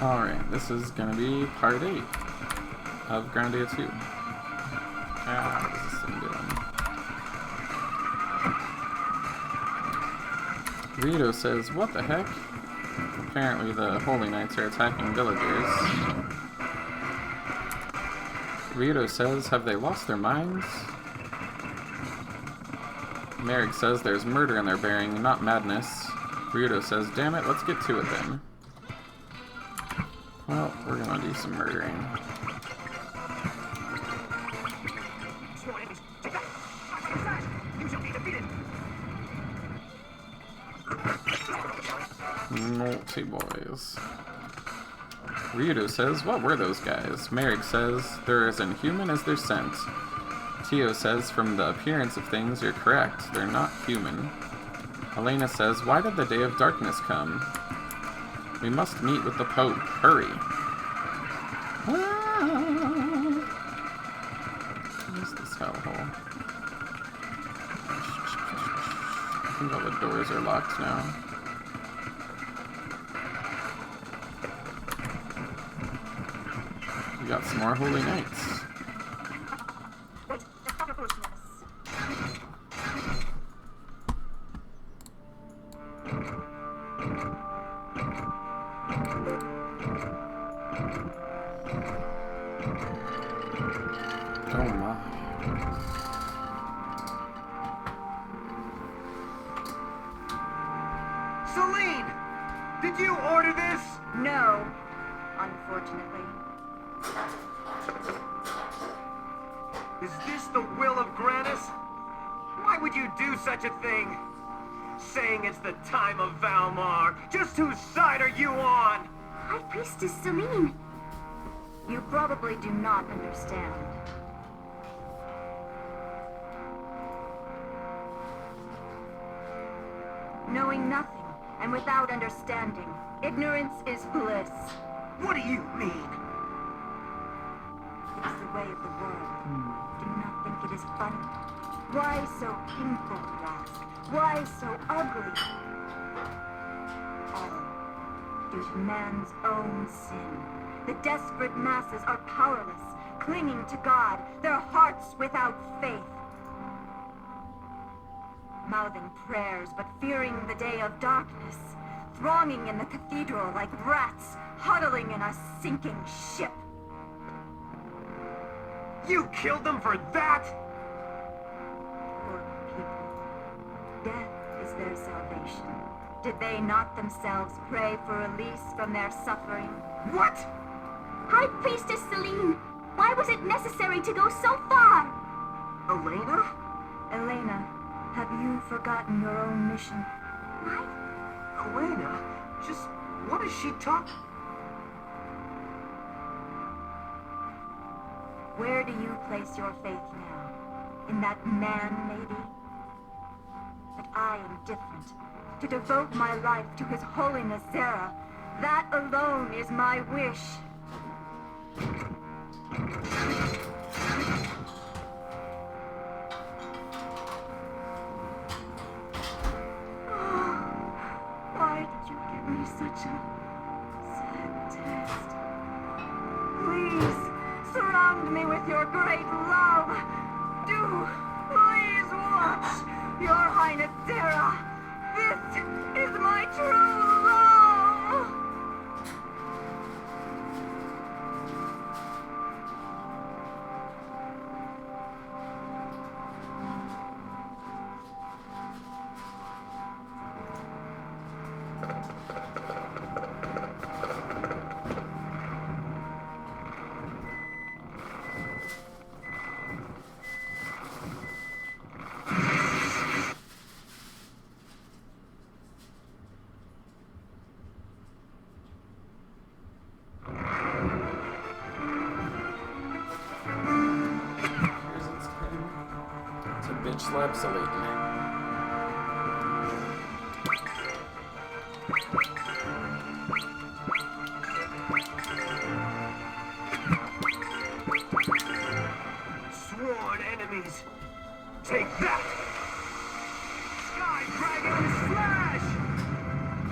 Alright, this is gonna be part 8 of Grandia 2. What is this thing doing? Rito says, what the heck? Apparently the Holy Knights are attacking villagers. Rito says, have they lost their minds? Merrick says there's murder in their bearing, not madness. Rito says, damn it, let's get to it then. Well, we're gonna do some murdering. Naughty boys. Ryudo says, what were those guys? Merrick says, they're as inhuman as they're sent. Tio says, from the appearance of things, you're correct. They're not human. Elena says, why did the day of darkness come? We must meet with the Pope. Hurry. Where's this hellhole? I think all the doors are locked now. We got some more Holy Knights. Oh my. Celine! Did you order this? No, unfortunately. Is this the will of Grannis? Why would you do such a thing? Saying it's the time of Valmar. Just whose side are you on? High Priestess Celine. You probably do not understand. Knowing nothing and without understanding, ignorance is bliss. What do you mean? It is the way of the world. Do you not think it is funny? Why so painful, you ask? Why so ugly? All due to man's own sin. The desperate masses are powerless, clinging to God, their hearts without faith. Mouthing prayers, but fearing the day of darkness. Thronging in the cathedral like rats, huddling in a sinking ship. You killed them for that? Poor people. Death is their salvation. Did they not themselves pray for release from their suffering? What? High Priestess Celine, why was it necessary to go so far? Elena? Elena, have you forgotten your own mission? What? Elena? Just what is she talking? Where do you place your faith now? In that man, maybe? But I am different. To devote my life to His Holiness Zera, that alone is my wish. Why did you give me such a sad test? Please, surround me with your great love. Do please watch, Your Highness Zera. This is my true love. Slap Celine. Sworn enemies. Take that! Sky Dragon Slash!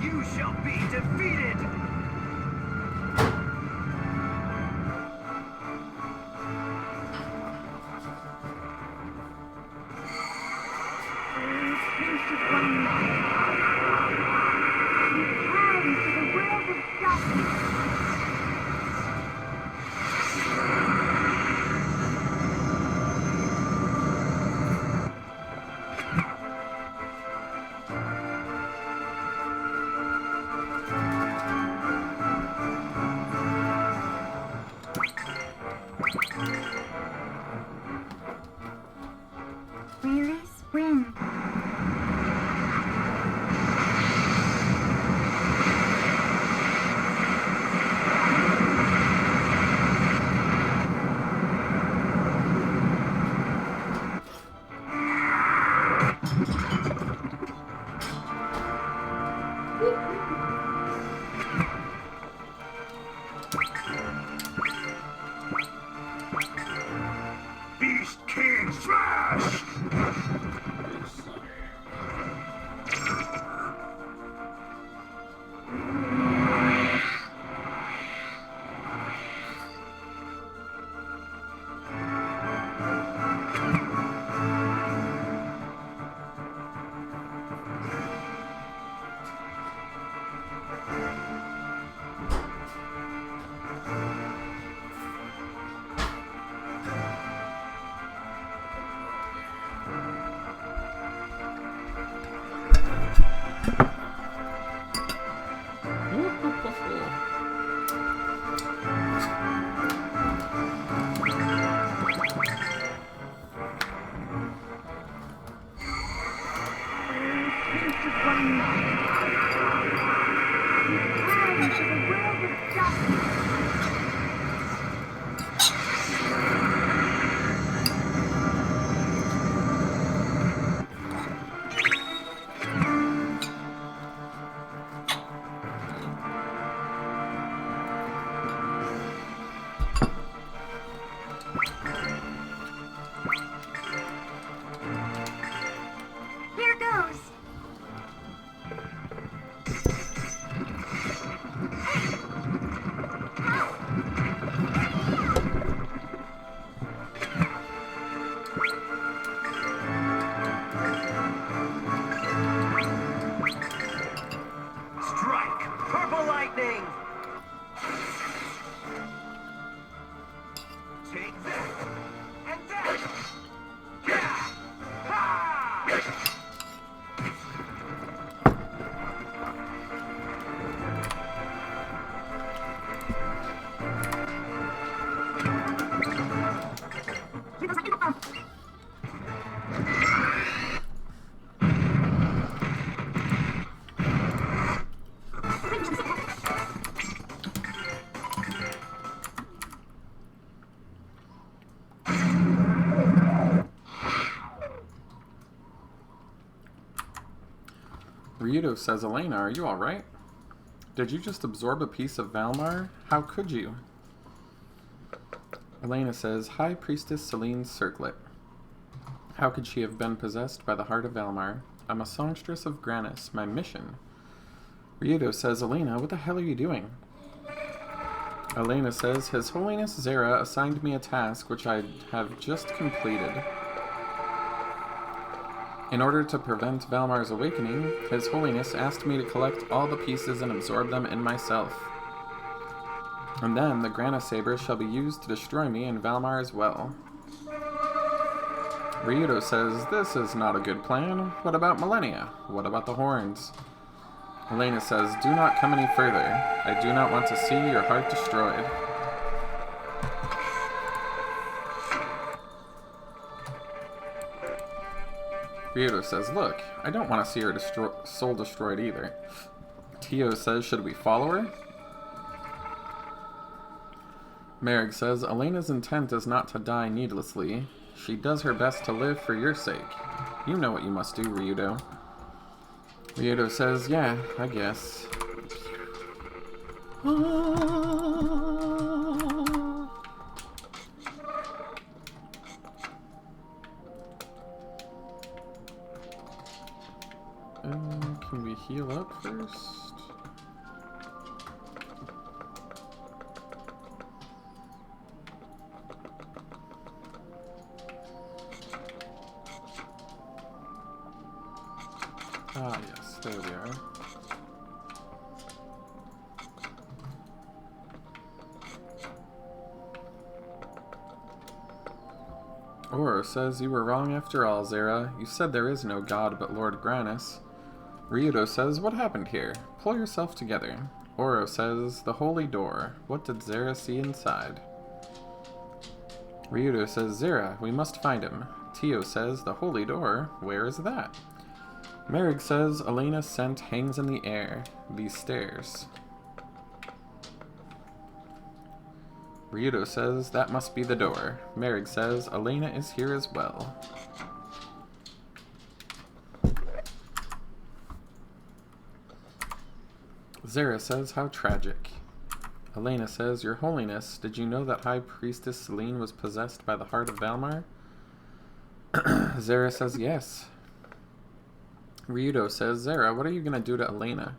You shall be defeated! Ryudo says, Elena, are you alright? Did you just absorb a piece of Valmar? How could you? Elena says, High Priestess Celine's circlet. How could she have been possessed by the heart of Valmar? I'm a songstress of Granis. My mission. Ryudo says, Elena, what the hell are you doing? Elena says, His Holiness Zera assigned me a task which I have just completed. In order to prevent Valmar's awakening, His Holiness asked me to collect all the pieces and absorb them in myself. And then the Grana Saber shall be used to destroy me and Valmar as well. Ryudo says, This is not a good plan. What about Millennia? What about the horns? Elena says, Do not come any further. I do not want to see your heart destroyed. Ryudo says, Look, I don't want to see her soul destroyed either. Tio says, Should we follow her? Merrick says, Elena's intent is not to die needlessly. She does her best to live for your sake. You know what you must do, Ryudo. Ryudo says, Yeah, I guess. Can we heal up first? Ah, yes, there we are. Oro says, You were wrong after all, Zera. You said there is no god but Lord Granis. Ryudo says, What happened here? Pull yourself together. Oro says, The holy door. What did Zera see inside? Ryudo says, Zera, we must find him. Tio says, The holy door? Where is that? Merrick says, Elena's scent hangs in the air. These stairs. Ryudo says, That must be the door. Merrick says, Elena is here as well. Zera says, How tragic. Elena says, Your Holiness, did you know that High Priestess Celine was possessed by the heart of Valmar? Zera says, Yes. Ryudo says, Zera, what are you going to do to Elena?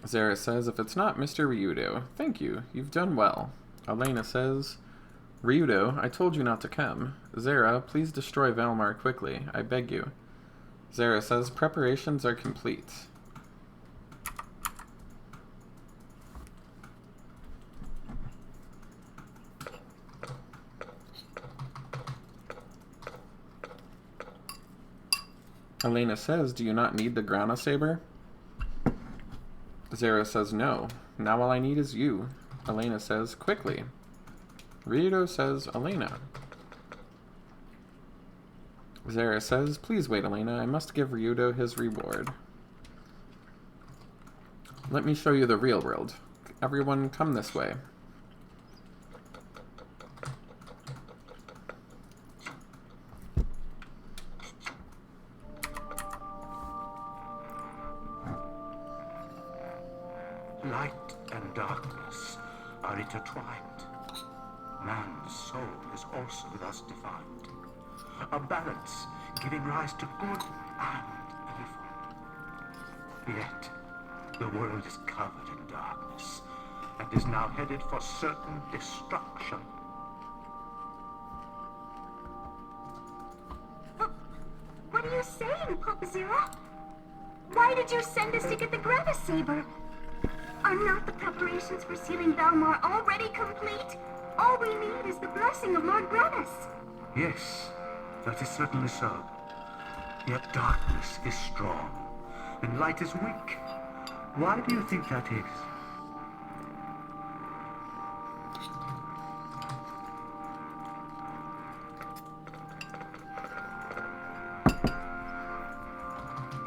Zera says, If it's not Mr. Ryudo, thank you, you've done well. Elena says, Ryudo, I told you not to come. Zera, please destroy Valmar quickly, I beg you. Zera says, Preparations are complete. Elena says, Do you not need the Grana Saber? Zera says, No. Now all I need is you. Elena says, Quickly. Ryudo says, Elena. Zera says, Please wait, Elena. I must give Ryudo his reward. Let me show you the real world. Everyone, come this way. Light and darkness are intertwined. Man's soul is also thus defined. A balance giving rise to good and evil. Yet, the world is covered in darkness and is now headed for certain destruction. What are you saying, Papa Zera? Why did you send us to get the Grana Saber? Are not the preparations for sealing Valmar already complete? All we need is the blessing of Lord Granis. Yes, that is certainly so. Yet darkness is strong, and light is weak. Why do you think that is?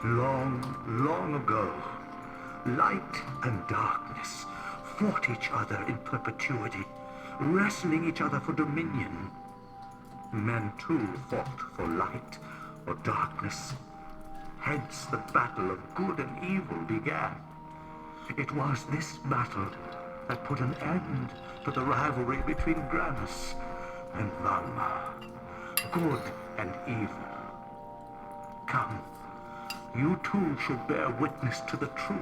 Long ago, light and darkness fought each other in perpetuity, wrestling each other for dominion. Men too fought for light or darkness. Hence the battle of good and evil began. It was this battle that put an end to the rivalry between Granis and Valmar. Good and evil. Come, you too should bear witness to the truth.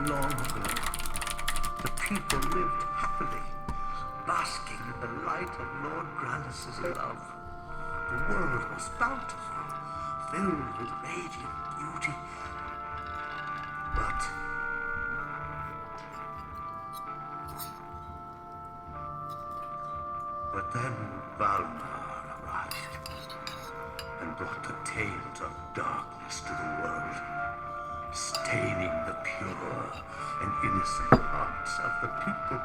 Long ago, the people lived happily, basking in the light of Lord Granis' love. The world was bountiful, filled with radiant beauty. But then Valmar arrived and brought the tales of darkness to the world, staining the pure and innocent hearts of the people.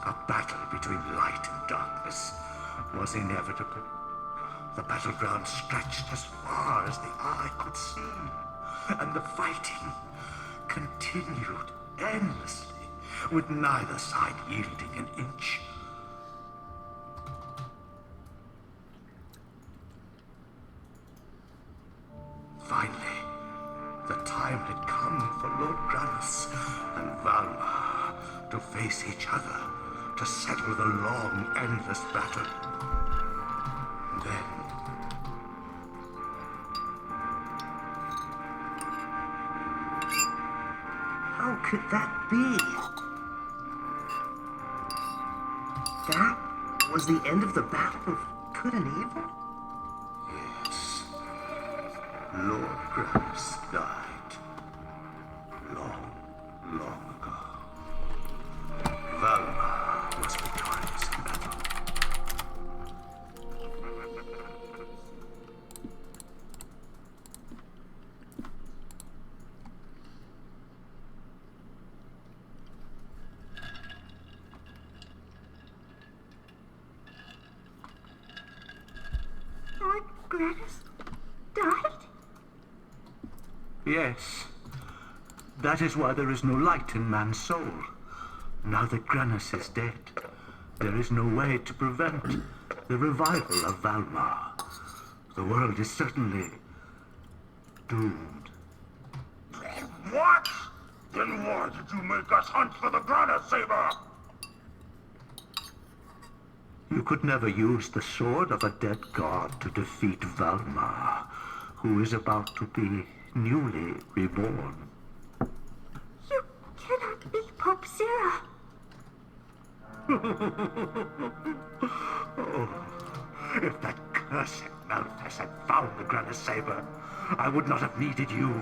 A battle between light and darkness was inevitable. The battleground stretched as far as the eye could see, and the fighting continued endlessly, with neither side yielding an inch. Finally, the time had come for Lord Granis and Valmar to face each other, to settle the long, endless battle. Then, How could that be? That was the end of the battle of good and evil? yes, Lord Granis died long, long ago. Valmar was victorious in battle. Lord Granis died? Yes. That is why there is no light in man's soul. Now that Granis is dead, there is no way to prevent the revival of Valmar. The world is certainly doomed. What? Then why did you make us hunt for the Grandia Saber? You could never use the sword of a dead god to defeat Valmar, who is about to be newly reborn. You cannot be Pope Zira. Oh, if that cursed Malthus had found the Grandia Saber, I would not have needed you.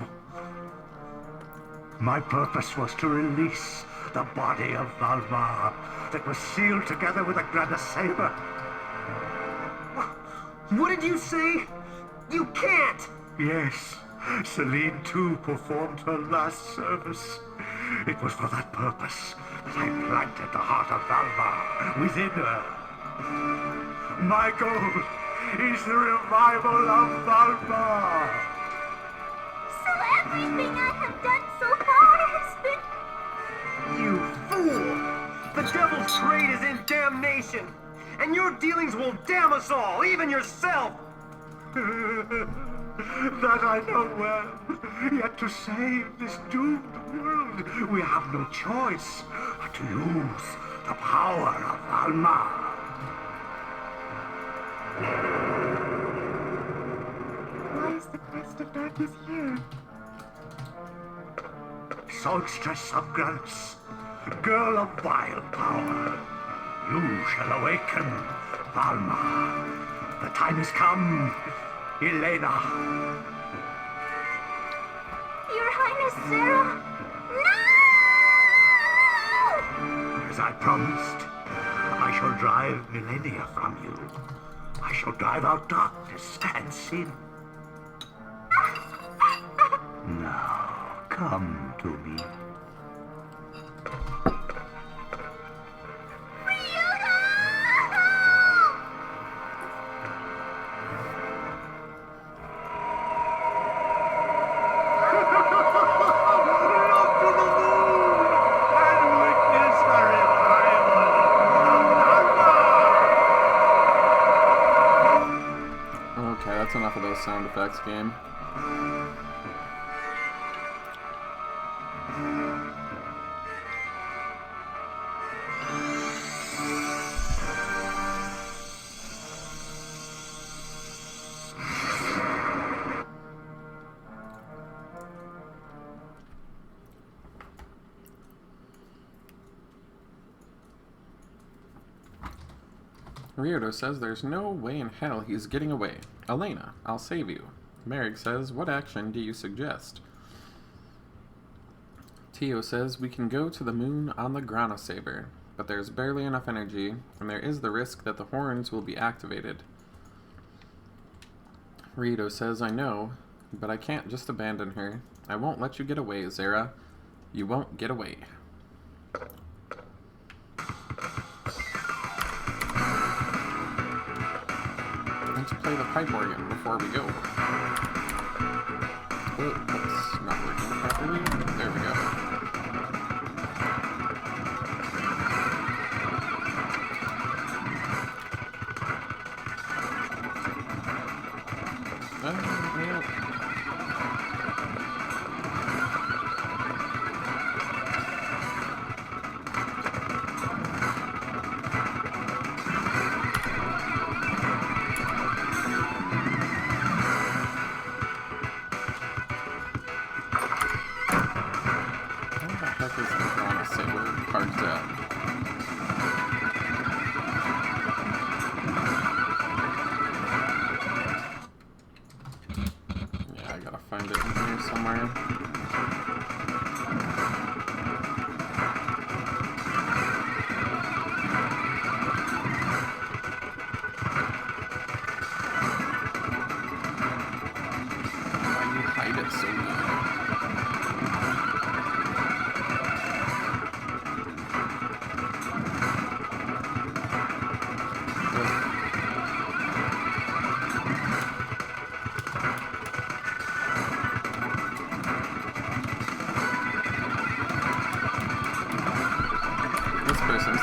My purpose was to release the body of Valmar that was sealed together with the Grandia Saber. What did you say? You can't! Yes, Celine too performed her last service. It was for that purpose that I planted the heart of Valmar within her. My goal is the revival of Valmar. So everything I have done so far has been... You fool! The devil's trade is in damnation! And your dealings will damn us all, even yourself! That I know well. Yet to save this doomed world, we have no choice but to use the power of Valmar. Why is the crest of darkness here? Songstress of Granis, girl of vile power, you shall awaken Valmar. The time has come, Elena. Your Highness, Sarah? No! As I promised, I shall drive Millennia from you. I shall drive out darkness and sin. Ah! Now, come to me. Okay, that's enough of those sound effects, game. Ryudo says there's no way in hell he's getting away. Elena, I'll save you. Merrick says, what action do you suggest? Tio says, we can go to the moon on the Grana Saber, but there's barely enough energy, and there is the risk that the horns will be activated. Ryudo says, I know, but I can't just abandon her. I won't let you get away, Zara. You won't get away. To play the pipe organ before we go. Oh, that's not working properly. There we go. Yeah.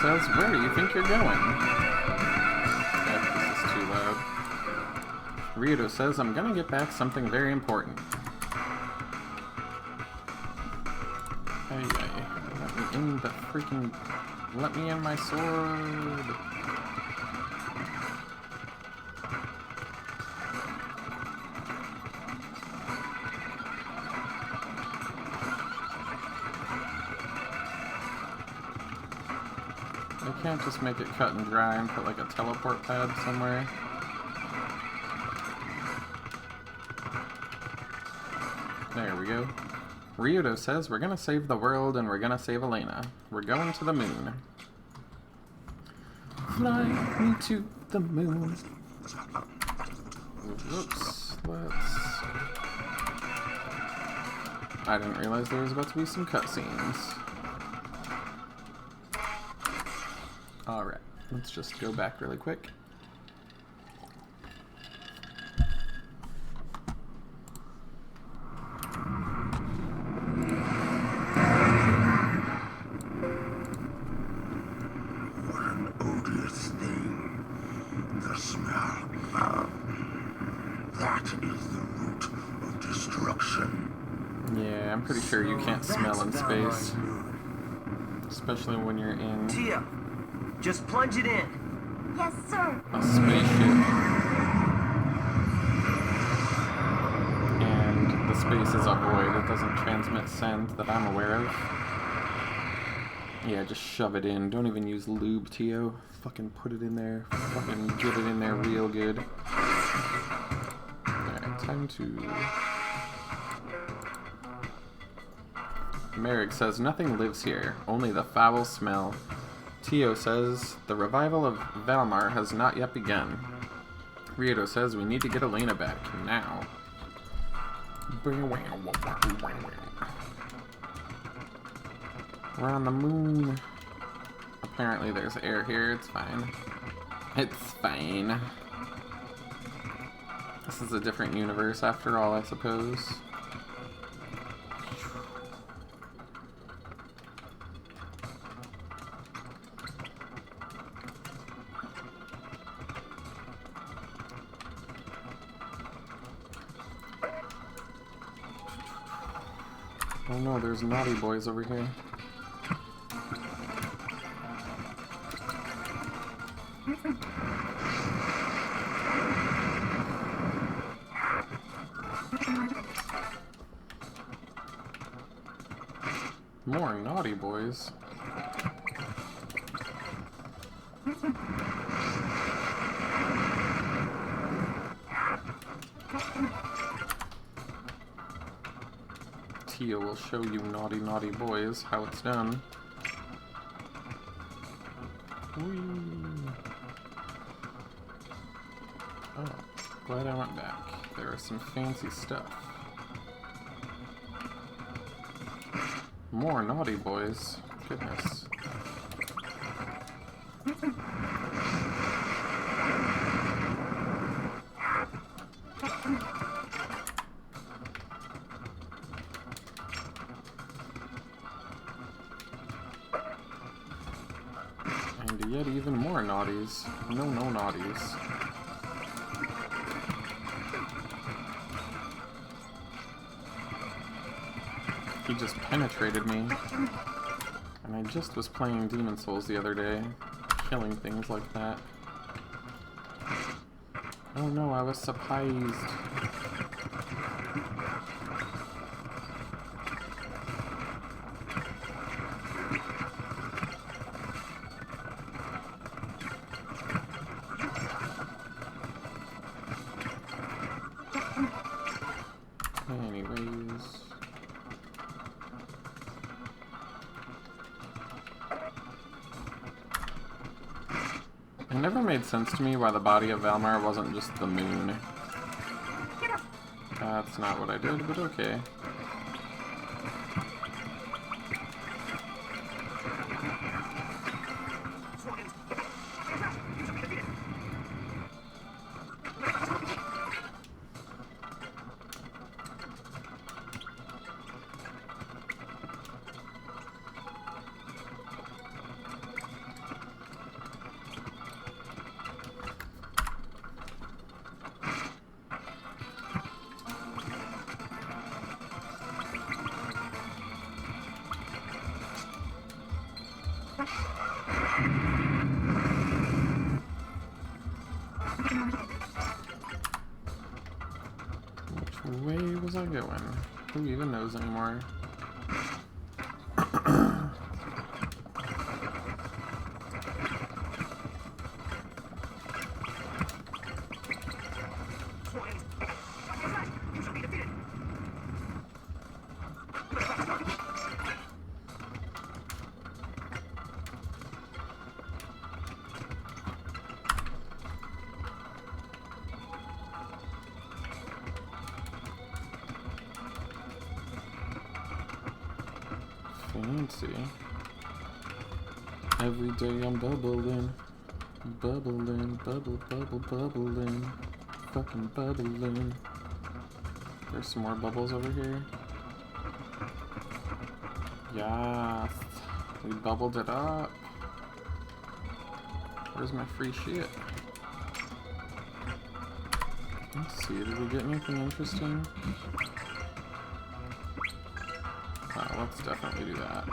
Says, where do you think you're going? Yep, this is too loud. Ryudo says, I'm gonna get back something very important. Hey, let me in the freaking... Let me in my sword! I can't just make it cut and dry and put like a teleport pad somewhere. There we go. Ryudo says we're gonna save the world and we're gonna save Elena. We're going to the moon. Fly me to the moon. Whoops. I didn't realize there was about to be some cutscenes. Alright, let's just go back really quick. What an odious thing. The smell. That is the root of destruction. Yeah, I'm pretty sure you can't smell in space. Especially when you're in... Tia, just plunge it in. Yes, sir. a spaceship. And the space is a void. It doesn't transmit scent that I'm aware of. Yeah, just shove it in. Don't even use lube, Tio. Fucking put it in there. Fucking get it in there real good. Alright, time to... Merrick says, nothing lives here, only the foul smell. Tio says, the revival of Valmar has not yet begun. Ryudo says, we need to get Elena back, now. We're on the moon. Apparently there's air here, it's fine. It's fine. This is a different universe after all, I suppose. Oh no, there's naughty boys over here. More naughty boys. Tia will show you naughty, naughty boys how it's done. Whee. Oh, glad I went back. There is some fancy stuff. More naughty boys. Goodness. And yet even more naughties. No naughties. He just penetrated me. And I just was playing Demon Souls the other day, killing things like that. Oh no, I was surprised. Anyways. It never made sense to me why the body of Valmar wasn't just the moon. That's not what I did, but okay. Which way was I going? Who even knows anymore? Fancy. Every day I'm bubbling. Bubbling, bubbling. Fucking bubbling. There's some more bubbles over here. Yes. We bubbled it up. Where's my free shit? Let's see, did we get anything interesting? Oh, let's definitely do that.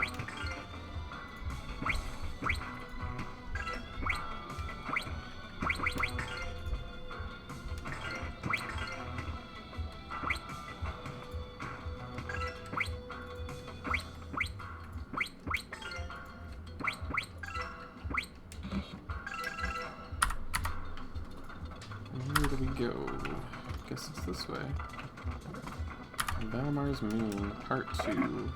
Where do we go? Guess it's this way. Valmar's Moon, Part 2.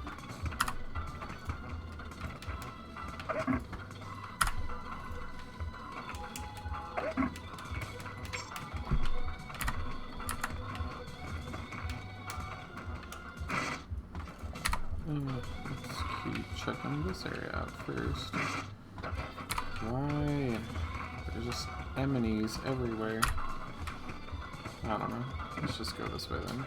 checking this area out first. Why? There's just enemies everywhere. I don't know. Let's just go this way then.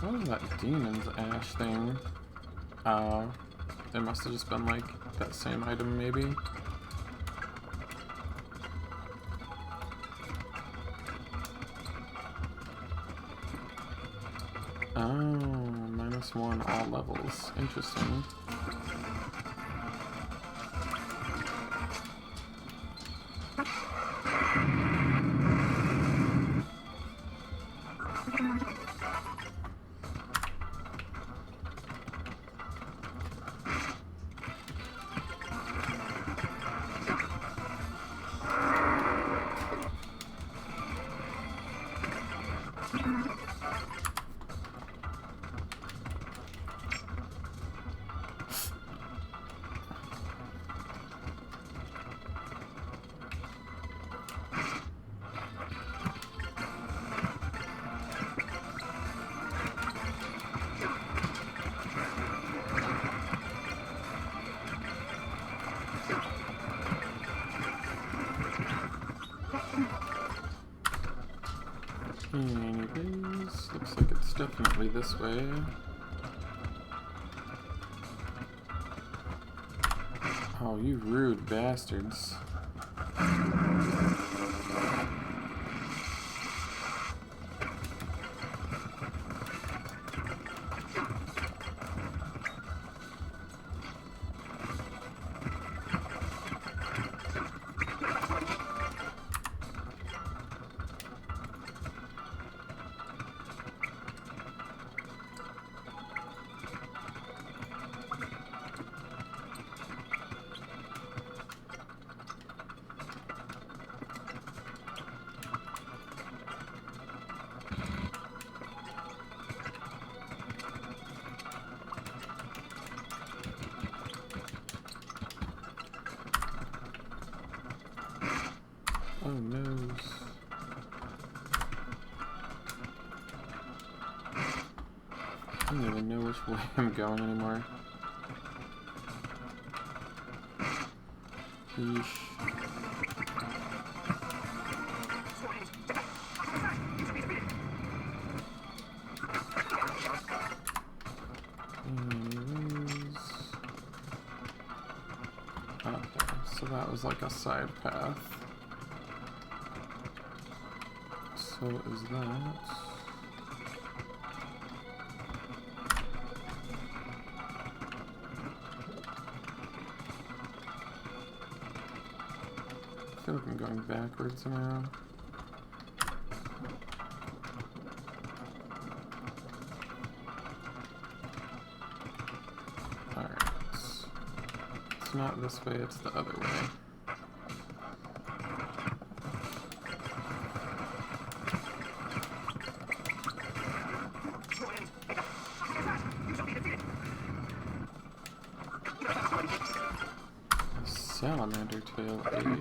What was that demon's ash thing? It must have just been like that same item, maybe. Oh, -1 all levels. Interesting. Anyways, looks like it's definitely this way. Oh, you rude bastards. Oh no. I don't even know which way I'm going anymore. Yeesh. Anyways. Okay, so that was like a side path. So is that... I feel like I'm going backwards now. Alright. It's not this way, it's the other way. Salamander tail, eh?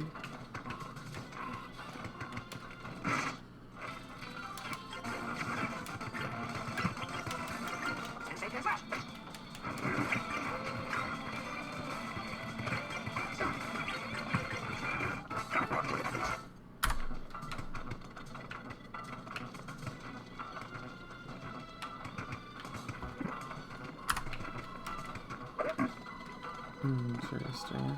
Interesting.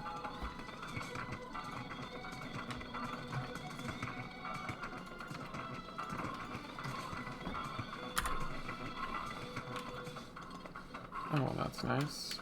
Oh, well, that's nice.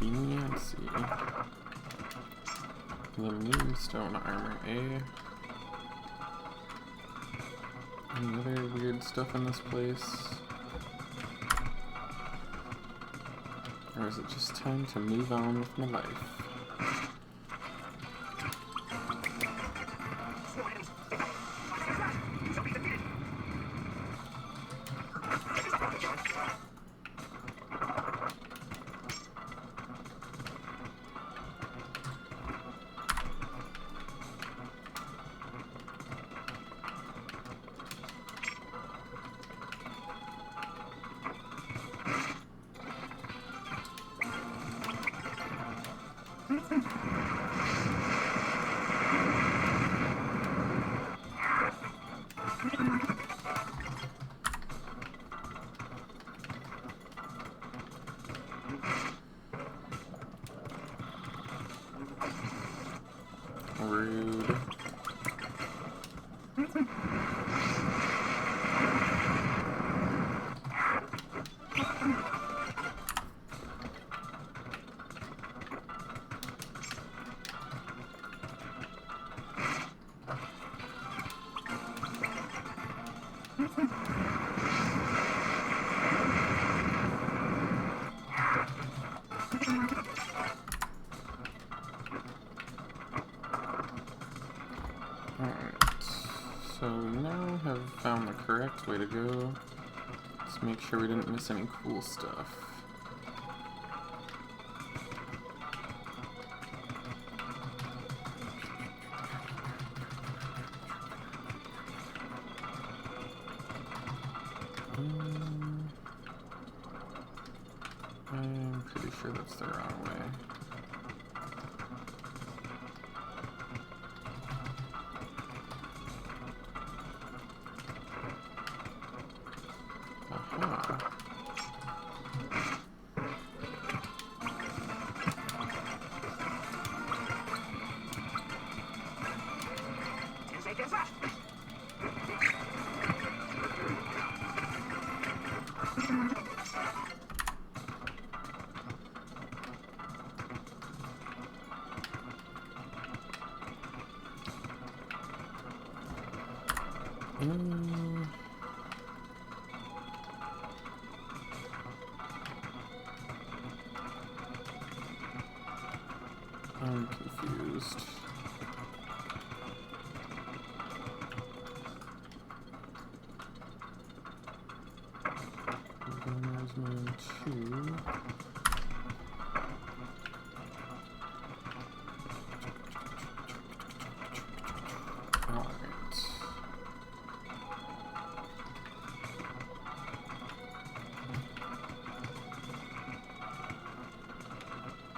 Fancy. The moonstone armor, eh? Any other weird stuff in this place? Or is it just time to move on with my life? Rude. So we now have found the correct way to go. Let's make sure we didn't miss any cool stuff. I'm pretty sure that's the wrong way. I'm confused. There's man 2.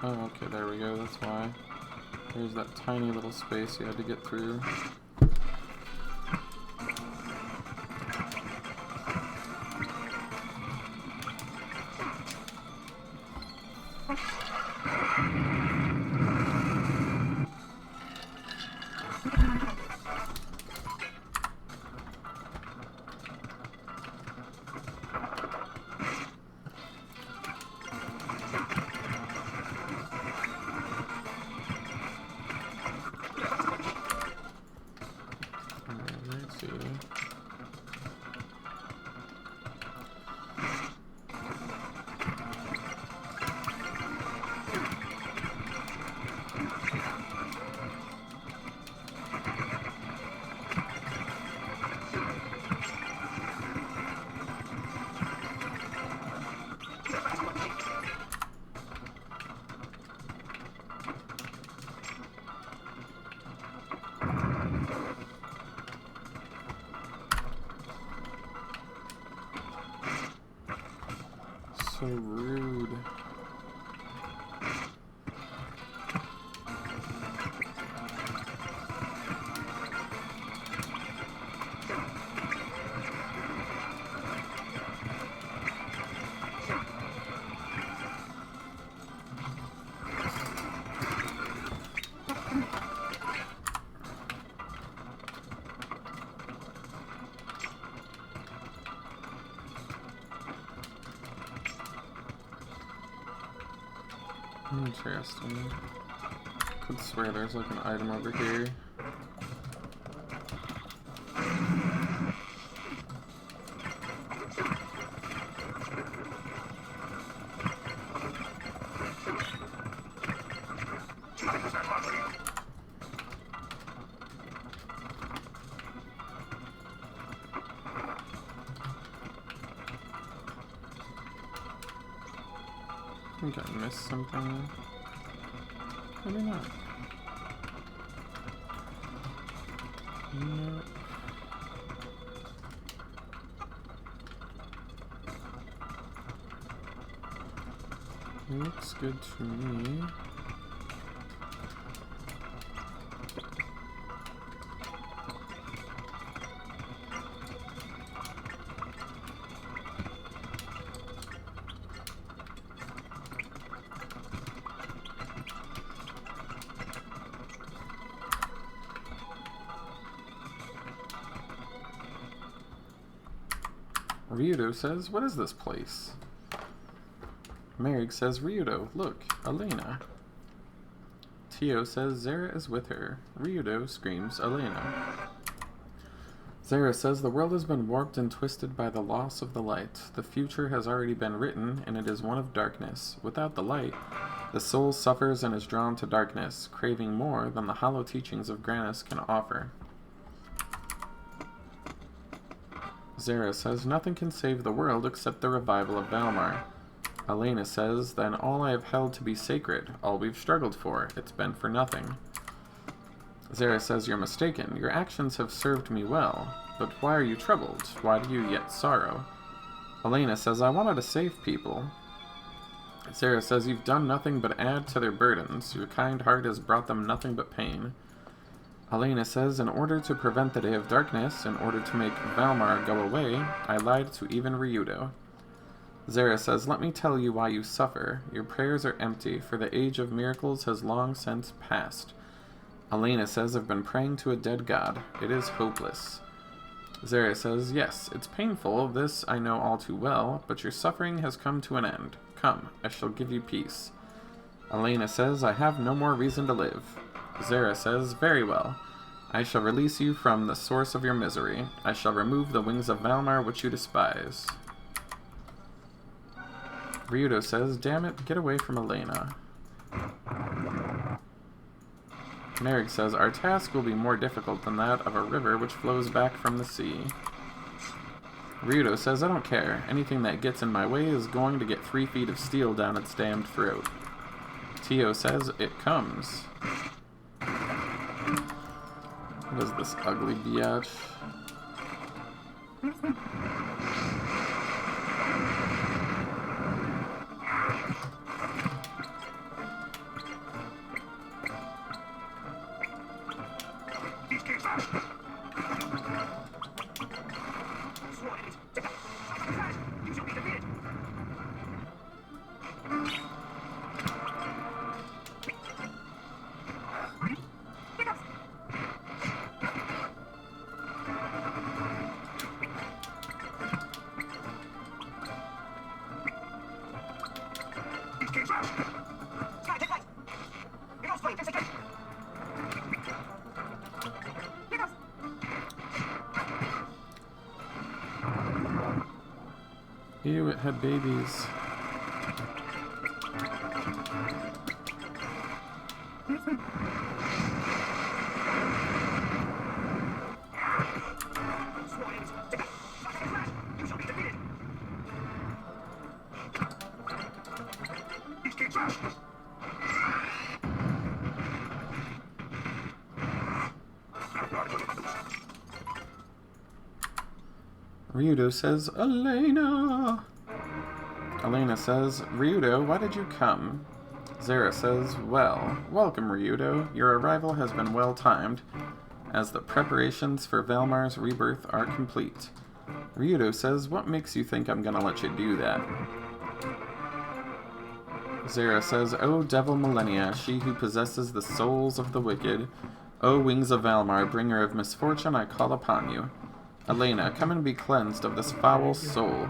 Oh, okay, there we go, that's why. There's that tiny little space you had to get through. So rude. Interesting. Could swear there's like an item over here. I think I missed something. Maybe not. Nope. Looks good to me. Ryudo says, what is this place? Merrick says, Ryudo, look, Elena. Tio says, Zara is with her. Ryudo screams, Elena. Zara says, the world has been warped and twisted by the loss of the light. The future has already been written, and it is one of darkness. Without the light, the soul suffers and is drawn to darkness, craving more than the hollow teachings of Grannis can offer. Zara says, nothing can save the world except the revival of Valmar. Elena says, then all I have held to be sacred, all we've struggled for, it's been for nothing. Zara says, you're mistaken. Your actions have served me well. But why are you troubled? Why do you yet sorrow? Elena says, I wanted to save people. Zara says, you've done nothing but add to their burdens. Your kind heart has brought them nothing but pain. Elena says, in order to prevent the day of darkness, in order to make Valmar go away, I lied to even Ryudo. Zara says, let me tell you why you suffer. Your prayers are empty, for the age of miracles has long since passed. Elena says, I've been praying to a dead god. It is hopeless. Zara says, yes, it's painful, this I know all too well, but your suffering has come to an end. Come, I shall give you peace. Elena says, I have no more reason to live. Zara says, very well. I shall release you from the source of your misery. I shall remove the wings of Valmar which you despise. Ryudo says, damn it, get away from Elena. Merrick says, our task will be more difficult than that of a river which flows back from the sea. Ryudo says, I don't care. Anything that gets in my way is going to get 3 feet of steel down its damned throat. Tio says, it comes. What is this ugly biatch? Ew, it had babies. Ryudo says, Elena! Elena says, Ryudo, why did you come? Zara says, well, welcome, Ryudo. Your arrival has been well timed, as the preparations for Valmar's rebirth are complete. Ryudo says, what makes you think I'm gonna let you do that? Zara says, O devil Millennia, she who possesses the souls of the wicked, O wings of Valmar, bringer of misfortune, I call upon you. Elena, come and be cleansed of this foul soul.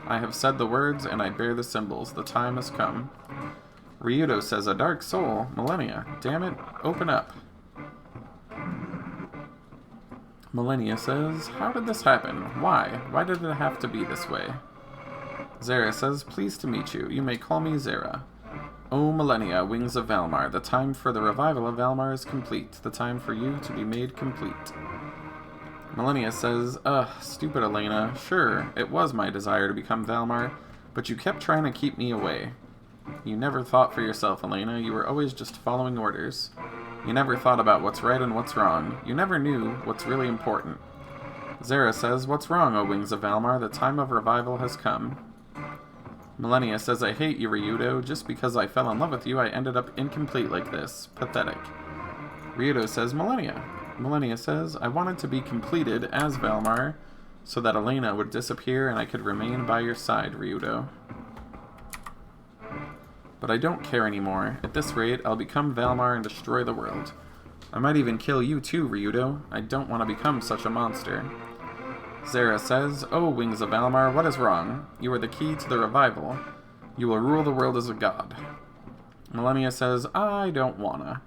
I have said the words, and I bear the symbols. The time has come. Ryudo says, a dark soul? Millennia. Damn it, open up. Millennia says, how did this happen? Why? Why did it have to be this way? Zera says, pleased to meet you. You may call me Zera. O Millennia, wings of Valmar, the time for the revival of Valmar is complete. The time for you to be made complete. Millennia says, stupid Elena. Sure, it was my desire to become Valmar, but you kept trying to keep me away. You never thought for yourself, Elena. You were always just following orders. You never thought about what's right and what's wrong. You never knew what's really important. Zera says, what's wrong, O wings of Valmar? The time of revival has come. Millennia says, I hate you, Ryudo. Just because I fell in love with you, I ended up incomplete like this. Pathetic. Ryudo says, Millennia. Millennia says, I wanted to be completed as Valmar, so that Elena would disappear and I could remain by your side, Ryudo. But I don't care anymore. At this rate, I'll become Valmar and destroy the world. I might even kill you too, Ryudo. I don't want to become such a monster. Zera says, oh, wings of Valmar, what is wrong? You are the key to the revival. You will rule the world as a god. Millennia says, I don't wanna.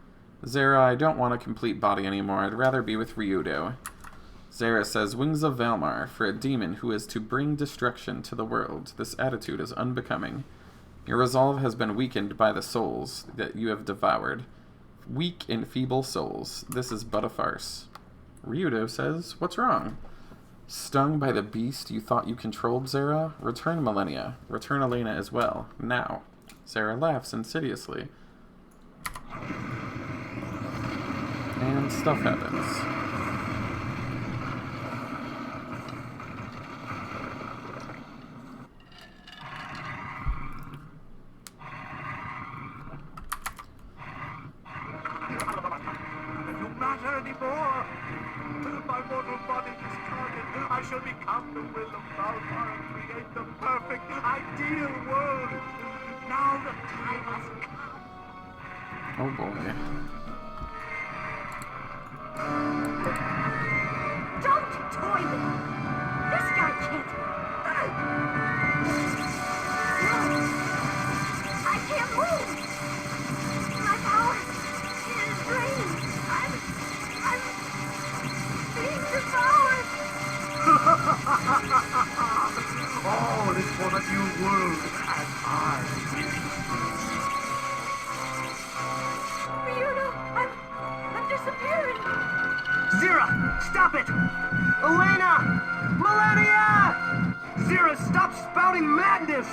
Zera, I don't want a complete body anymore. I'd rather be with Ryudo. Zera says, wings of Valmar, for a demon who is to bring destruction to the world. This attitude is unbecoming. Your resolve has been weakened by the souls that you have devoured. Weak and feeble souls. This is but a farce. Ryudo says, what's wrong? Stung by the beast you thought you controlled, Zera? Return Millennia. Return Elena as well. Now. Zera laughs insidiously. And stuff happens. I shall become the will of Valmar and create the perfect, ideal world. Now the time has come. Oh boy. Don't toy with me. This guy can't. I can't move. My power is draining. I'm being devoured. All is for the new world, and I. Ryudo, I'm disappearing. Zera, stop it! Elena! Millennia! Zera, stop spouting madness!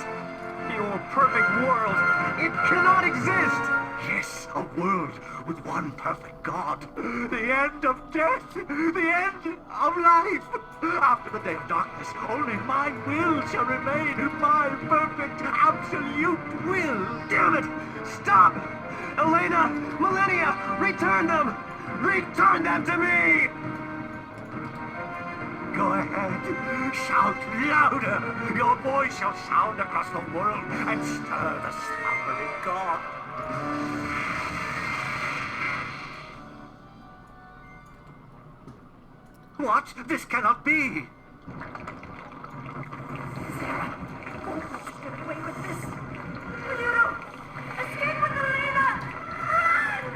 Your perfect world, it cannot exist! Yes, a world with one perfect God. The end of death. The end of life. After the day of darkness, only my will shall remain. My perfect, absolute will. Damn it! Stop! Elena! Millennia! Return them! Return them to me! Go ahead. Shout louder. Your voice shall sound across the world and stir the slumbering God. What? This cannot be! Zera, don't let us get away with this. Ryudo, escape with Elena! Run!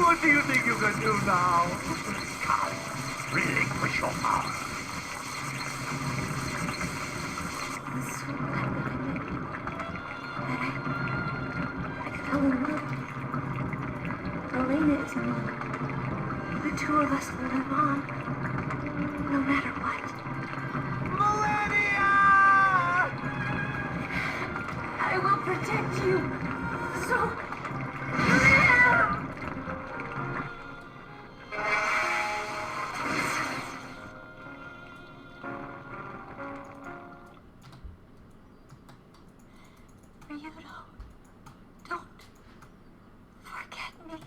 What do you think you can do now? Come, relinquish your power. I fell in love. Elena is in love. The two of us will live on, no matter what. Millennia! I will protect you. So live! Ryudo, don't forget me.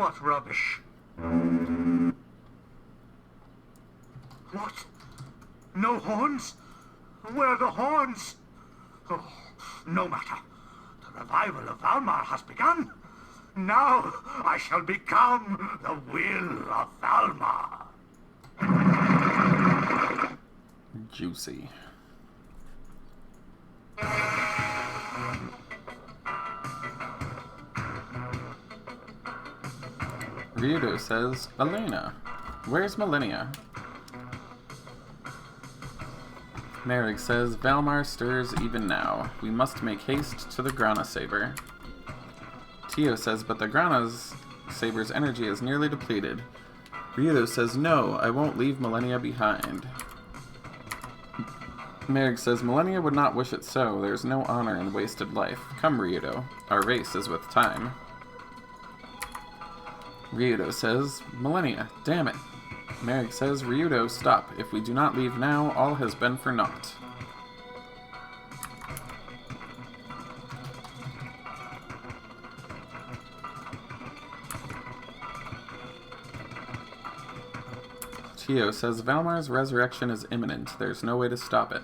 What rubbish. What? No horns? Where are the horns? Oh, no matter. The revival of Valmar has begun. Now I shall become the will of Valmar. Juicy. Ryudo says, Elena. Where's Millennia? Merrick says, Valmar stirs even now. We must make haste to the Grana Saber. Tio says, but the Grana Saber's energy is nearly depleted. Ryudo says, no, I won't leave Millennia behind. Merrick says, Millennia would not wish it so. There's no honor in wasted life. Come, Ryudo. Our race is with time. Ryudo says, Millennia, damn it. Merrick says, Ryudo, stop. If we do not leave now, all has been for naught. Tio says, Valmar's resurrection is imminent. There's no way to stop it.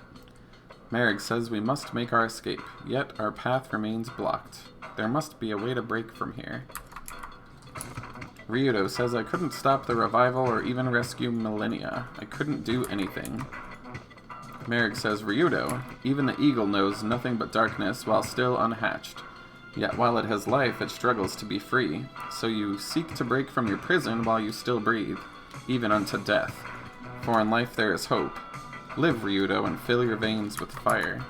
Merrick says we must make our escape, yet our path remains blocked. There must be a way to break from here. Ryudo says, I couldn't stop the revival or even rescue Millennia. I couldn't do anything. Merrick says, Ryudo, even the eagle knows nothing but darkness while still unhatched. Yet while it has life, it struggles to be free. So you seek to break from your prison while you still breathe, even unto death. For in life there is hope. Live, Ryudo, and fill your veins with fire.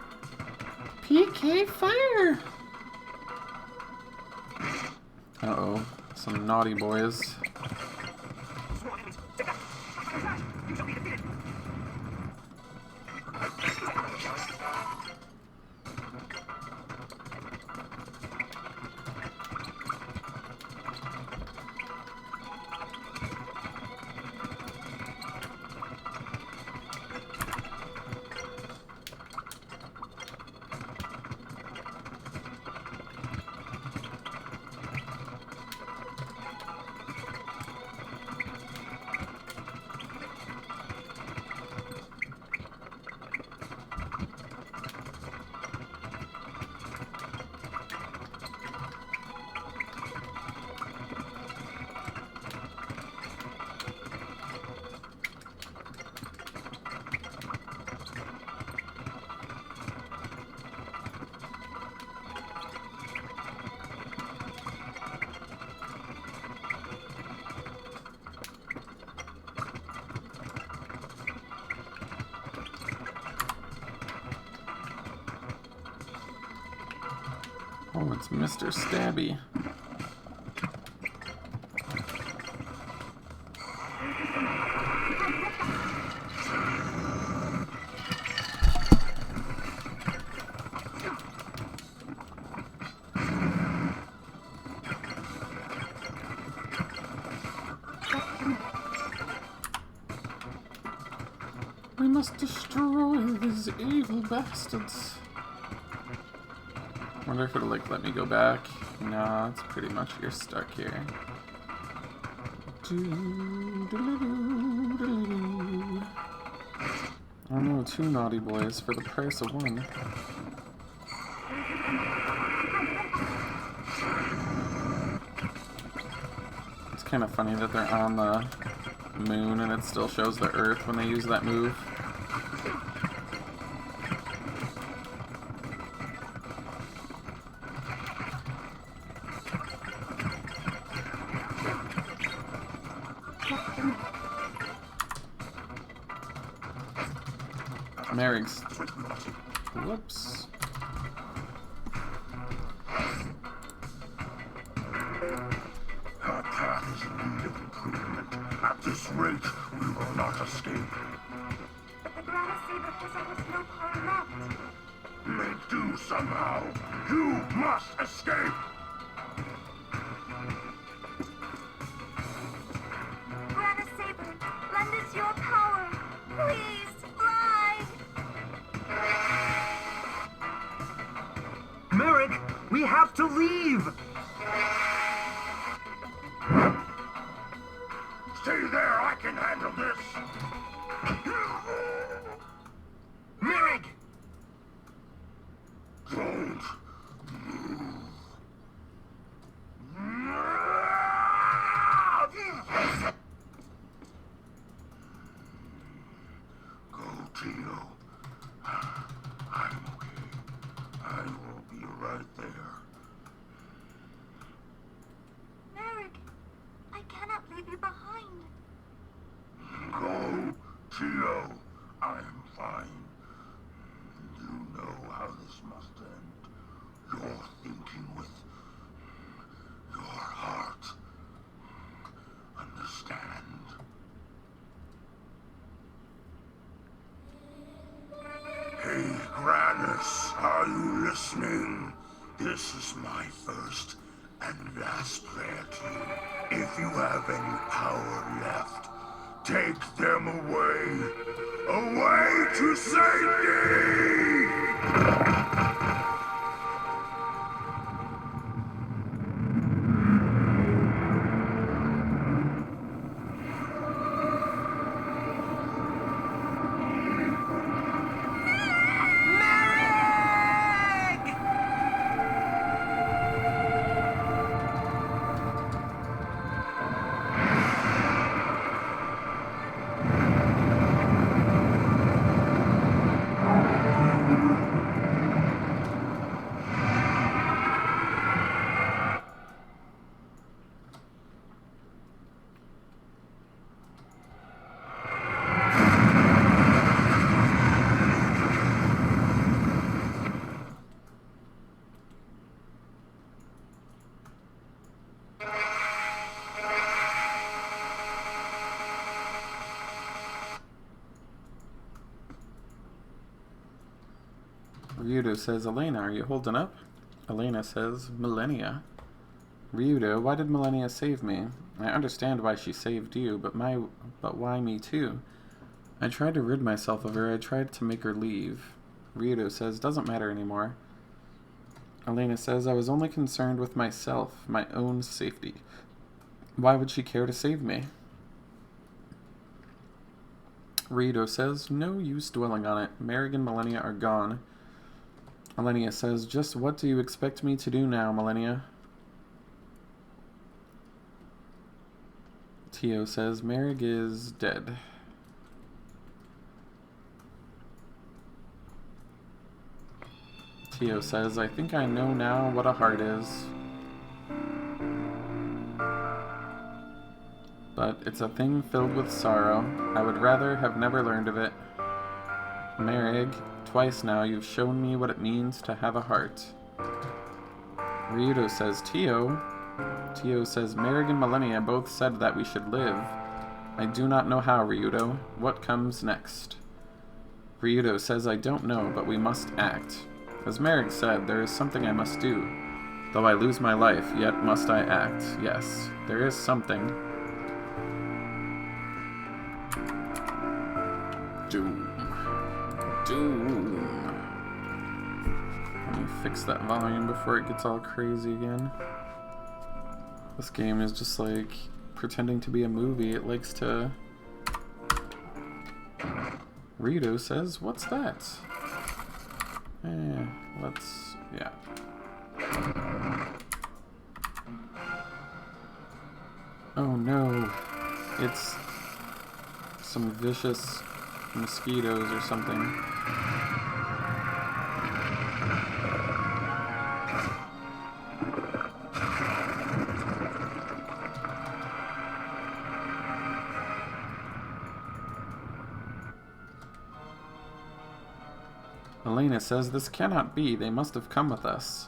PK fire! Uh-oh. Some naughty boys. Oh, it's Mr. Stabby. We must destroy these evil bastards. Wonder if it'll like let me go back. No, it's pretty much you're stuck here. Oh no, 2 naughty boys for the price of 1. It's kind of funny that they're on the moon and it still shows the Earth when they use that move. Merrick's. Whoops. Our path is in need of improvement. At this rate, we will not escape. But the Grana Saber has almost no power left. Make do somehow. You must escape. Grana Saber, lend us your power. Please, fly! Merrick, we have to leave! Stay there, I can handle this. Merrick! Don't move. Go, Tio. I'm okay. I will be right there. Merrick, I cannot leave you behind. Go, Tio. I am fine. You know how this must end. You're thinking with your heart. Understand? Hey, Grannis, are you listening? This is my first and last prayer to you. If you have any power left, take them away. Away to safety! Ryudo says, Elena, are you holding up? Elena says, Millennia. Ryudo, why did Millennia save me? I understand why she saved you, but why me too? I tried to rid myself of her. I tried to make her leave. Ryudo says, doesn't matter anymore. Elena says, I was only concerned with myself, my own safety. Why would she care to save me? Ryudo says, no use dwelling on it. Merrick and Millennia are gone. Millennia says, just what do you expect me to do now, Millennia? Tio says, Merrick is dead. Tio says, I think I know now what a heart is. But it's a thing filled with sorrow. I would rather have never learned of it. Merrick, twice now you've shown me what it means to have a heart. Ryudo says, Tio. Tio says, Merrick and Millennia both said that we should live. I do not know how, Ryudo. What comes next? Ryudo says, I don't know, but we must act. As Merrick said, there is something I must do. Though I lose my life, yet must I act. Yes, there is something. Doom. Doom. Let me fix that volume before it gets all crazy again. This game is just like pretending to be a movie. It likes to... Rito says, what's that? Yeah. Oh no. It's some vicious mosquitoes or something. Elena says, this cannot be. They must have come with us.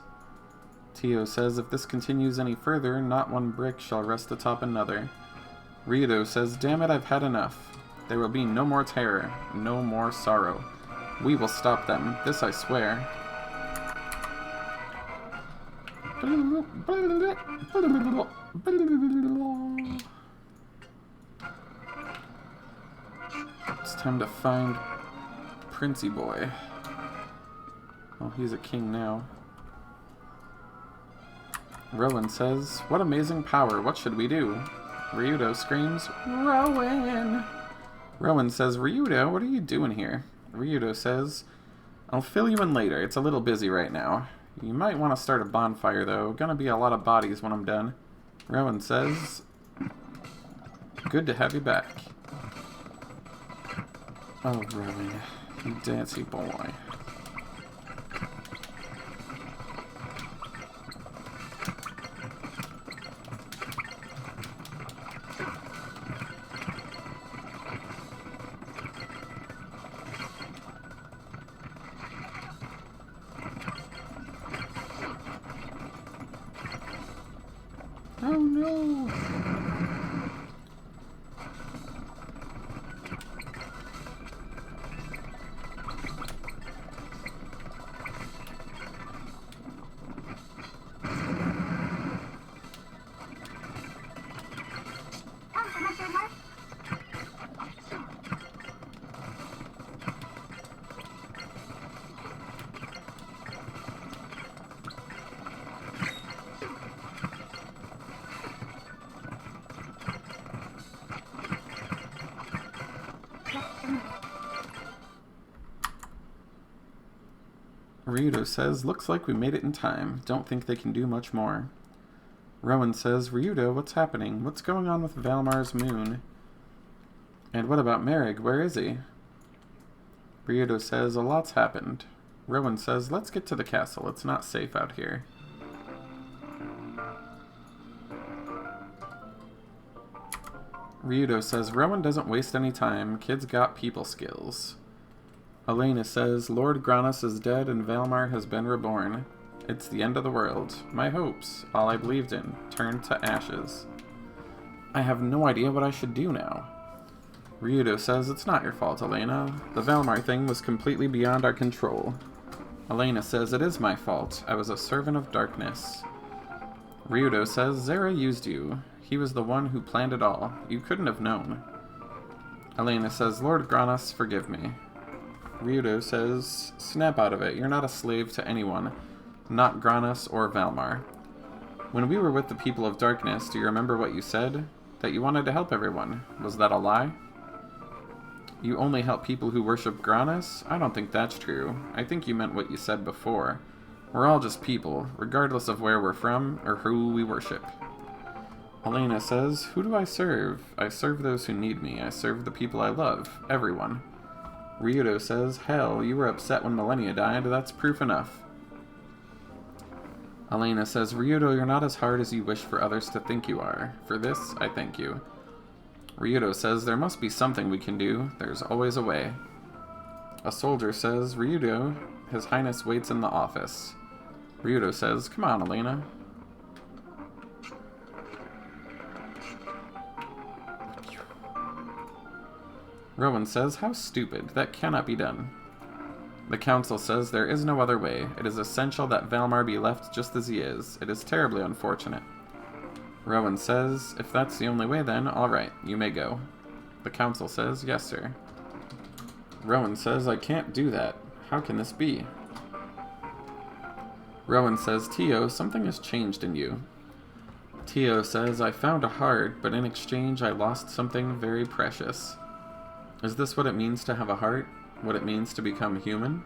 Tio says, if this continues any further, not one brick shall rest atop another. Rito says, damn it, I've had enough. There will be no more terror, no more sorrow. We will stop them, this I swear. It's time to find Princey Boy. Well, he's a king now. Rowan says, what amazing power, what should we do? Ryudo screams, Rowan! Rowan says, Ryudo, what are you doing here? Ryudo says, I'll fill you in later. It's a little busy right now. You might want to start a bonfire, though. Gonna be a lot of bodies when I'm done. Rowan says, good to have you back. Oh, Rowan, you dancy boy. Oh no! Ryudo says, looks like we made it in time. Don't think they can do much more. Rowan says, Ryudo, what's happening? What's going on with Valmar's moon? And what about Merrig? Where is he? Ryudo says, a lot's happened. Rowan says, let's get to the castle. It's not safe out here. Ryudo says, Rowan doesn't waste any time. Kid's got people skills. Elena says, Lord Granus is dead and Valmar has been reborn. It's the end of the world. My hopes, all I believed in, turned to ashes. I have no idea what I should do now. Ryudo says, it's not your fault, Elena. The Valmar thing was completely beyond our control. Elena says, it is my fault. I was a servant of darkness. Ryudo says, Zera used you. He was the one who planned it all. You couldn't have known. Elena says, Lord Granus, forgive me. Ryudo says, snap out of it. You're not a slave to anyone. Not Granus or Valmar. When we were with the people of darkness, do you remember what you said? That you wanted to help everyone. Was that a lie? You only help people who worship Granus? I don't think that's true. I think you meant what you said before. We're all just people, regardless of where we're from or who we worship. Elena says, who do I serve? I serve those who need me. I serve the people I love. Everyone. Ryudo says, hell, you were upset when Millennia died. That's proof enough. Elena says, Ryudo, you're not as hard as you wish for others to think you are. For this, I thank you. Ryudo says, there must be something we can do. There's always a way. A soldier says, Ryudo, His Highness waits in the office. Ryudo says, come on, Elena. Rowan says, how stupid. That cannot be done. The council says there is no other way. It is essential that Valmar be left just as he is. It is terribly unfortunate. Rowan says, if that's the only way then, alright, you may go. The council says, yes, sir. Rowan says, I can't do that. How can this be? Rowan says, Tio, something has changed in you. Tio says, I found a heart, but in exchange I lost something very precious. Is this what it means to have a heart? What it means to become human?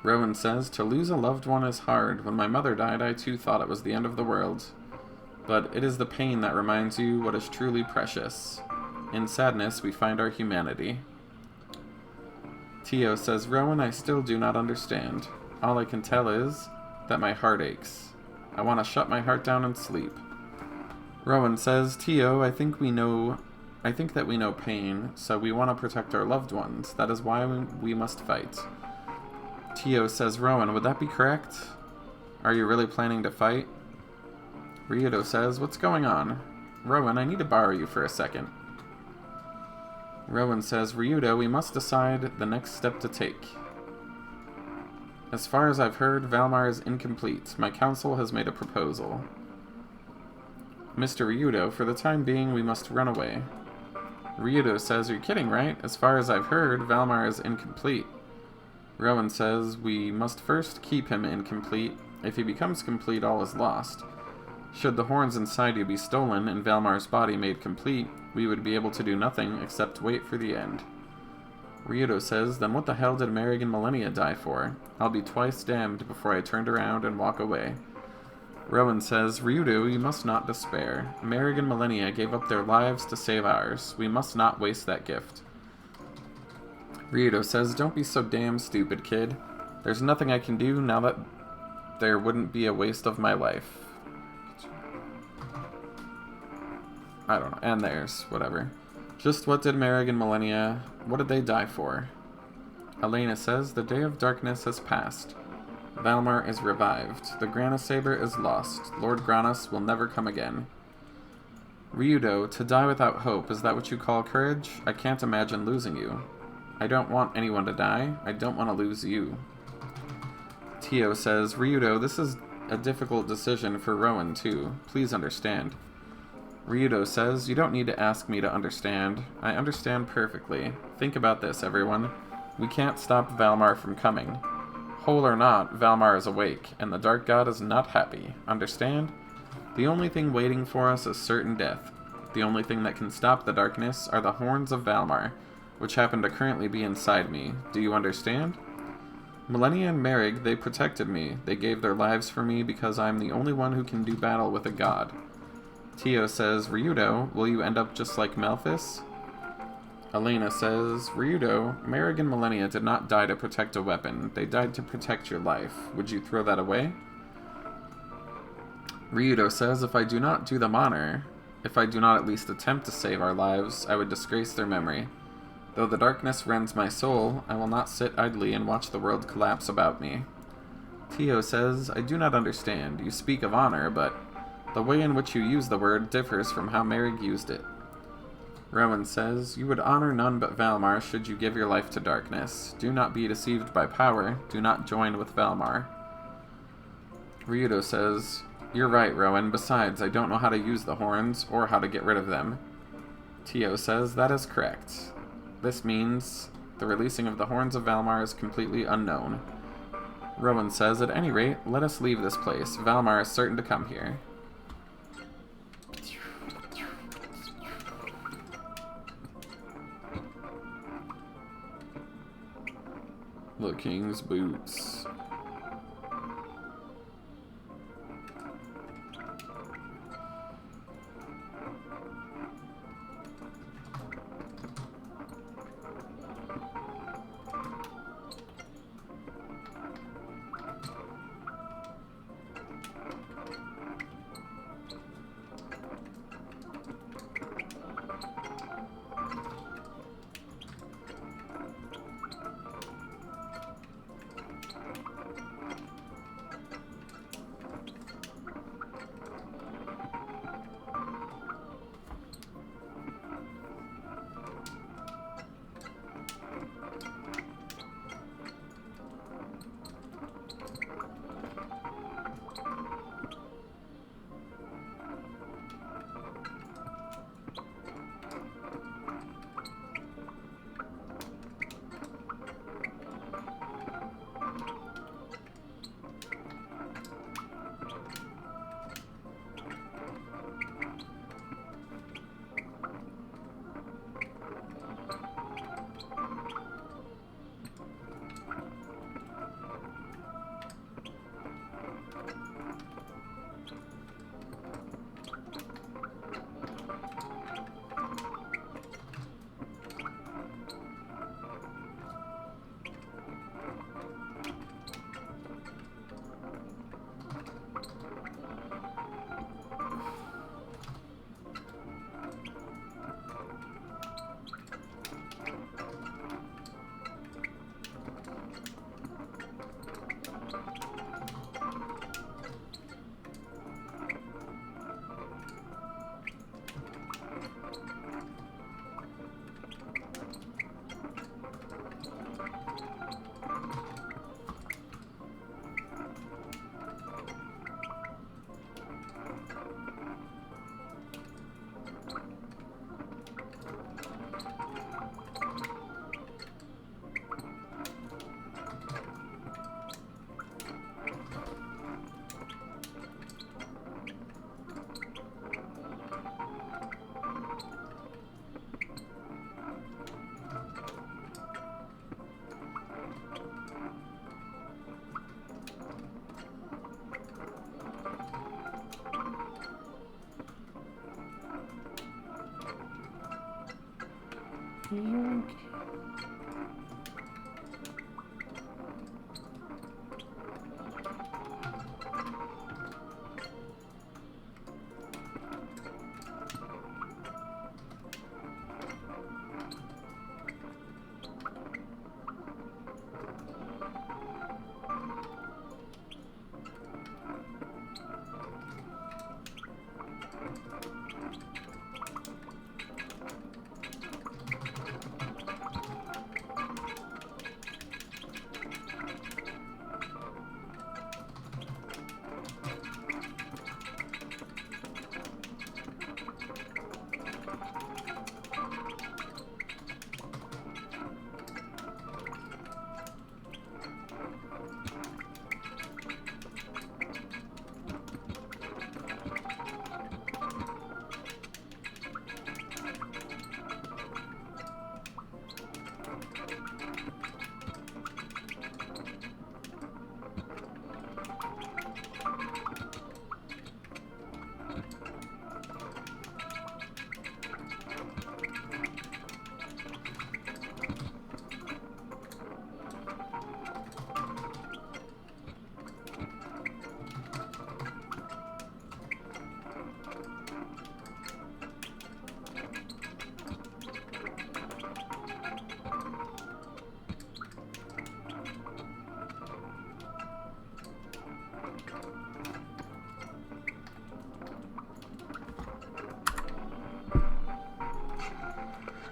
Rowan says, to lose a loved one is hard. When my mother died, I too thought it was the end of the world. But it is the pain that reminds you what is truly precious. In sadness, we find our humanity. Tio says, Rowan, I still do not understand. All I can tell is that my heart aches. I want to shut my heart down and sleep. Rowan says, Tio, I think that we know pain, so we want to protect our loved ones. That is why we must fight. Tio says, Rowan, would that be correct? Are you really planning to fight? Ryudo says, what's going on? Rowan, I need to borrow you for a second. Rowan says, Ryudo, we must decide the next step to take. As far as I've heard, Valmar is incomplete. My council has made a proposal. Mr. Ryudo, for the time being, we must run away. Ryudo says, you're kidding, right? As far as I've heard, Valmar is incomplete. Rowan says, we must first keep him incomplete. If he becomes complete, all is lost. Should the horns inside you be stolen and Valmar's body made complete, we would be able to do nothing except wait for the end. Ryudo says, then what the hell did Merrig and Millennia die for? I'll be twice damned before I turned around and walk away. Rowan says, Ryudo, you must not despair. Merrig and Millennia gave up their lives to save ours. We must not waste that gift. Ryudo says, don't be so damn stupid, kid. There's nothing I can do now that there wouldn't be a waste of my life. I don't know. And theirs. Whatever. Just what did Merrig and Millennia... what did they die for? Elena says, the day of darkness has passed. Valmar is revived. The Granasaber is lost. Lord Granas will never come again. Ryudo, to die without hope, is that what you call courage? I can't imagine losing you. I don't want anyone to die. I don't want to lose you. Tio says, Ryudo, this is a difficult decision for Rowan, too. Please understand. Ryudo says, you don't need to ask me to understand. I understand perfectly. Think about this, everyone. We can't stop Valmar from coming. Whole or not, Valmar is awake, and the Dark God is not happy. Understand? The only thing waiting for us is certain death. The only thing that can stop the darkness are the horns of Valmar, which happen to currently be inside me. Do you understand? Millennia and Merrig, they protected me. They gave their lives for me because I'm the only one who can do battle with a god. Tio says, Ryudo, will you end up just like Malphus? Elena says, Ryudo, Merrig and Millennia did not die to protect a weapon. They died to protect your life. Would you throw that away? Ryudo says, if I do not do them honor, if I do not at least attempt to save our lives, I would disgrace their memory. Though the darkness rends my soul, I will not sit idly and watch the world collapse about me. Tio says, I do not understand. You speak of honor, but the way in which you use the word differs from how Merrig used it. Rowan says, you would honor none but Valmar should you give your life to darkness. Do not be deceived by power. Do not join with Valmar. Ryudo says, you're right, Rowan. Besides, I don't know how to use the horns, or how to get rid of them. Tio says, that is correct. This means the releasing of the horns of Valmar is completely unknown. Rowan says, at any rate, let us leave this place. Valmar is certain to come here. The King's Boots. Okay.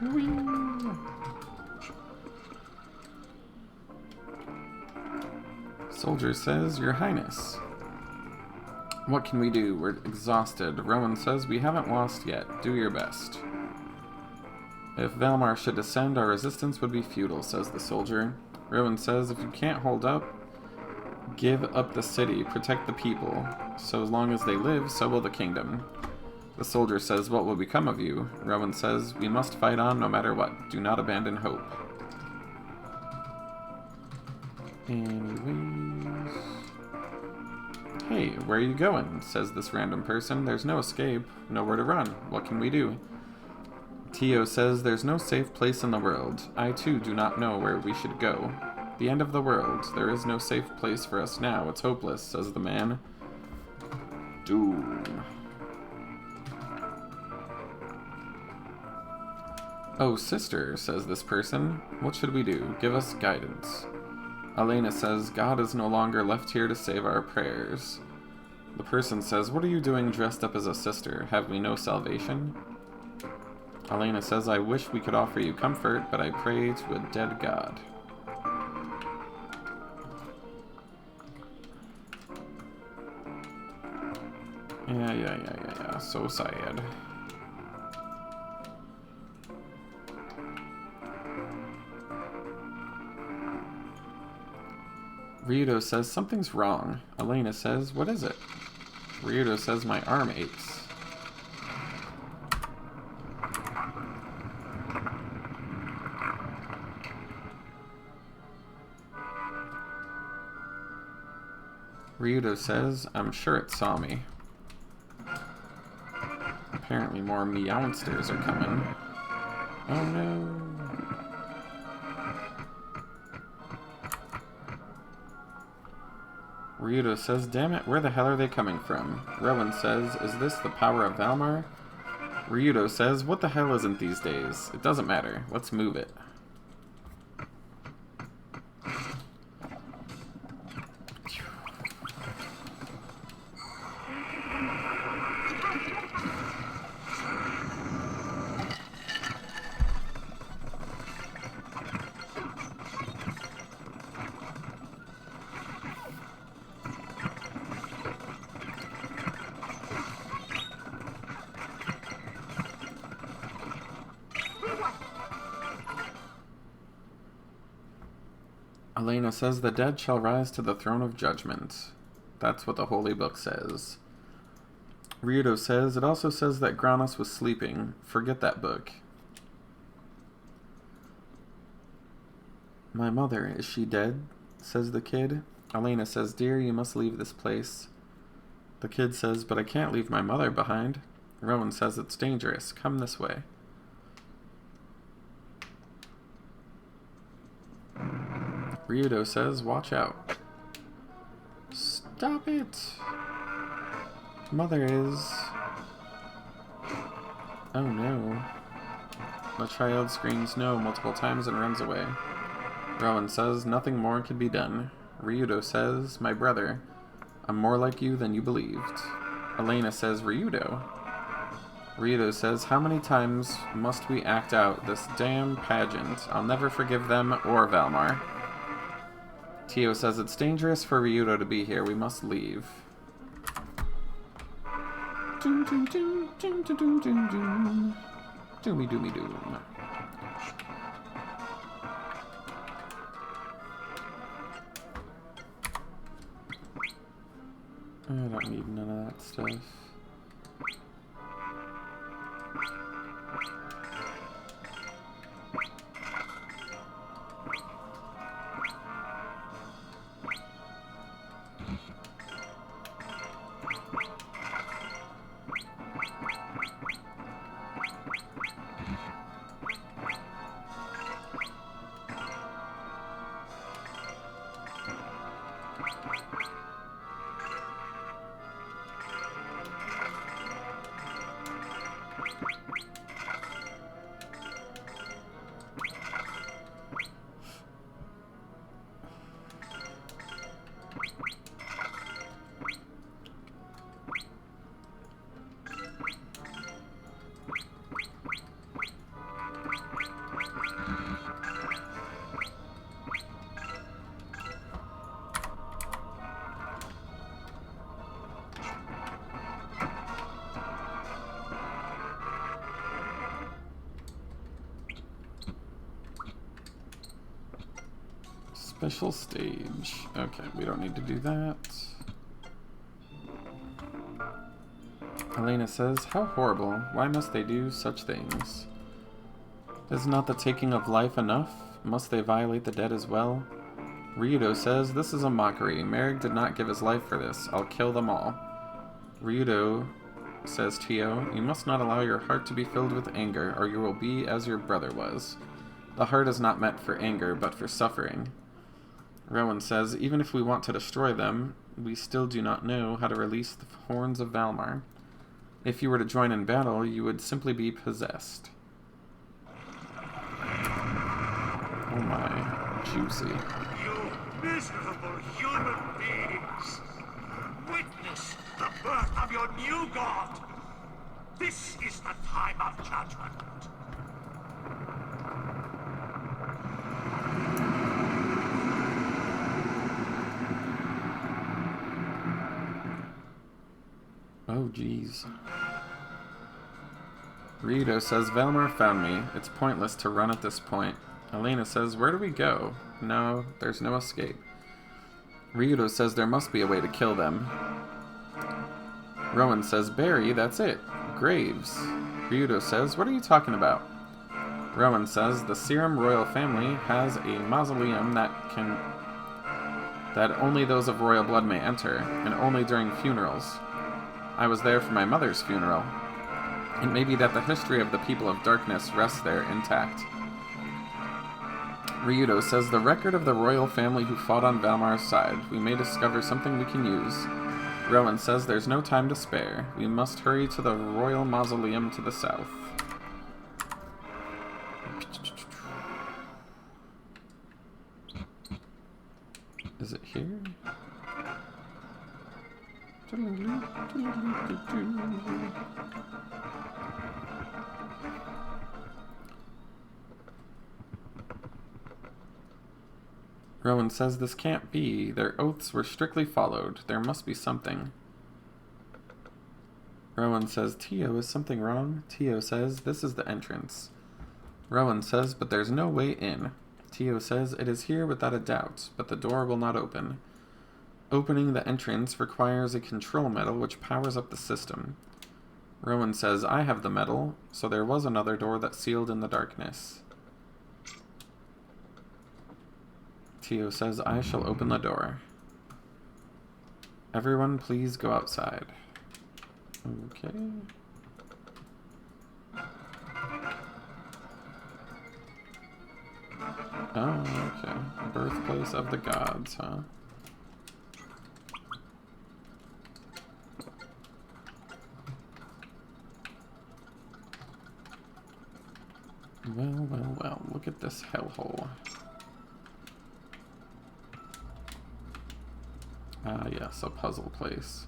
Whee! Soldier says, Your Highness. What can we do? We're exhausted. Rowan says, We haven't lost yet. Do your best. If Valmar should descend, our resistance would be futile, says the soldier. Rowan says, If you can't hold up, give up the city, protect the people. So as long as they live, so will the kingdom. The soldier says, What will become of you? Rowan says, We must fight on no matter what. Do not abandon hope. Anyways... Hey, where are you going? Says this random person. There's no escape, nowhere to run. What can we do? Tio says, There's no safe place in the world. I too do not know where we should go. The end of the world. There is no safe place for us now. It's hopeless, says the man. Doom. Oh, sister, says this person. What should we do? Give us guidance. Elena says, God is no longer left here to save our prayers. The person says, What are you doing dressed up as a sister? Have we no salvation? Elena says, I wish we could offer you comfort, but I pray to a dead god. Yeah. So sad. Ryudo says, Something's wrong. Elena says, What is it? Ryudo says, My arm aches. Ryudo says, I'm sure it saw me. Apparently more meowsters are coming. Oh no. Ryudo says, Damn it, where the hell are they coming from? Rowan says, Is this the power of Valmar? Ryudo says, What the hell isn't these days? It doesn't matter. Let's move it. Elena says, The dead shall rise to the throne of judgment. That's what the Holy Book says. Ryudo says, It also says that Granos was sleeping. Forget that book. My mother, is she dead? Says the kid. Elena says, Dear, you must leave this place. The kid says, But I can't leave my mother behind. Rowan says, It's dangerous. Come this way. Ryudo says, watch out. Stop it! Mother is... Oh no. The child screams no multiple times and runs away. Rowan says, nothing more can be done. Ryudo says, my brother, I'm more like you than you believed. Elena says, Ryudo. Ryudo says, how many times must we act out this damn pageant? I'll never forgive them or Valmar. Tio says, it's dangerous for Ryudo to be here. We must leave. Doom, doom, doom, doom, doom, doom, doom, doom. Doomy, doomy, doom. I don't need none of that stuff. Special stage. Okay, we don't need to do that. Elena says, how horrible. Why must they do such things? Is not the taking of life enough? Must they violate the dead as well? Ryudo says, this is a mockery. Merrick did not give his life for this. I'll kill them all. Ryudo says, Tio, you must not allow your heart to be filled with anger, or you will be as your brother was. The heart is not meant for anger, but for suffering. Rowan says, even if we want to destroy them, we still do not know how to release the horns of Valmar. If you were to join in battle, you would simply be possessed. Oh my, juicy. You miserable human beings! Witness the birth of your new god! This is the time of judgment! Oh, jeez. Ryudo says, Valmar found me. It's pointless to run at this point. Elena says, where do we go? No, there's no escape. Ryudo says there must be a way to kill them. Rowan says, Barry, that's it. Graves. Ryudo says, what are you talking about? Rowan says, the Serum royal family has a mausoleum that only those of royal blood may enter, and only during funerals. I was there for my mother's funeral. It may be that the history of the people of darkness rests there intact. Ryudo says, the record of the royal family who fought on Valmar's side. We may discover something we can use. Rowan says, there's no time to spare. We must hurry to the royal mausoleum to the south. Is it here? Rowan says this can't be. Their oaths were strictly followed. There must be something. Rowan says, Tio, is something wrong? Tio says, this is the entrance. Rowan says, but there's no way in. Tio says, it is here without a doubt, but the door will not open. Opening the entrance requires a control metal which powers up the system. Rowan says, I have the metal, so there was another door that sealed in the darkness. Tio says, I shall open the door. Everyone please go outside. Okay. Oh, okay. Birthplace of the gods, huh? Well, well, well, look at this hellhole. Ah, yes, a puzzle place.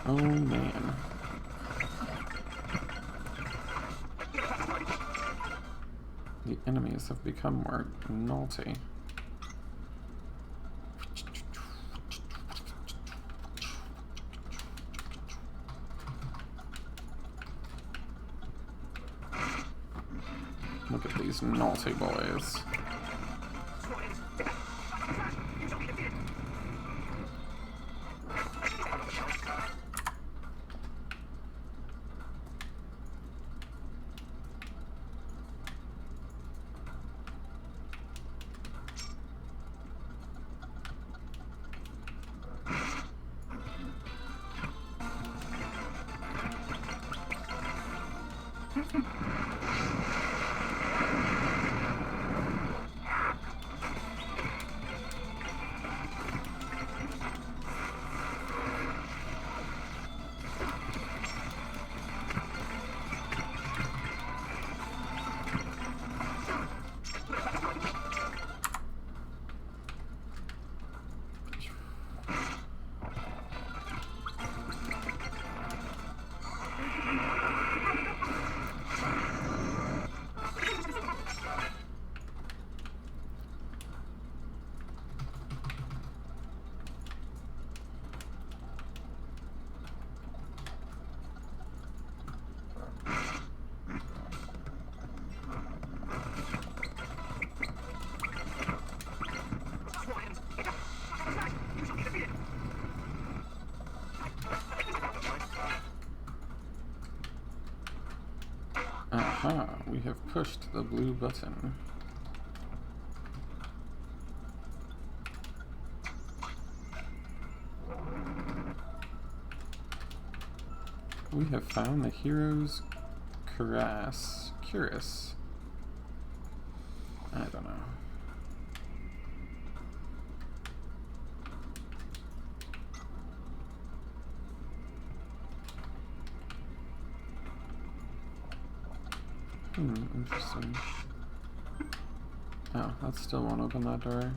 Oh man. The enemies have become more naughty. Look at these naughty boys. Aha, we have pushed the blue button. We have found the hero's cuirass. I don't know. Interesting. Oh, that still won't open that door.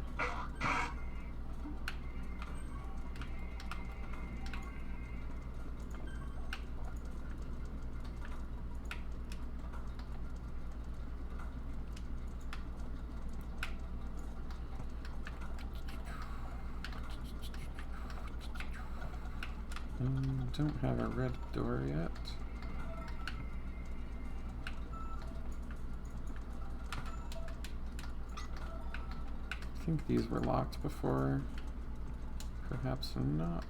Don't have a red door yet. I think these were locked before. Perhaps not.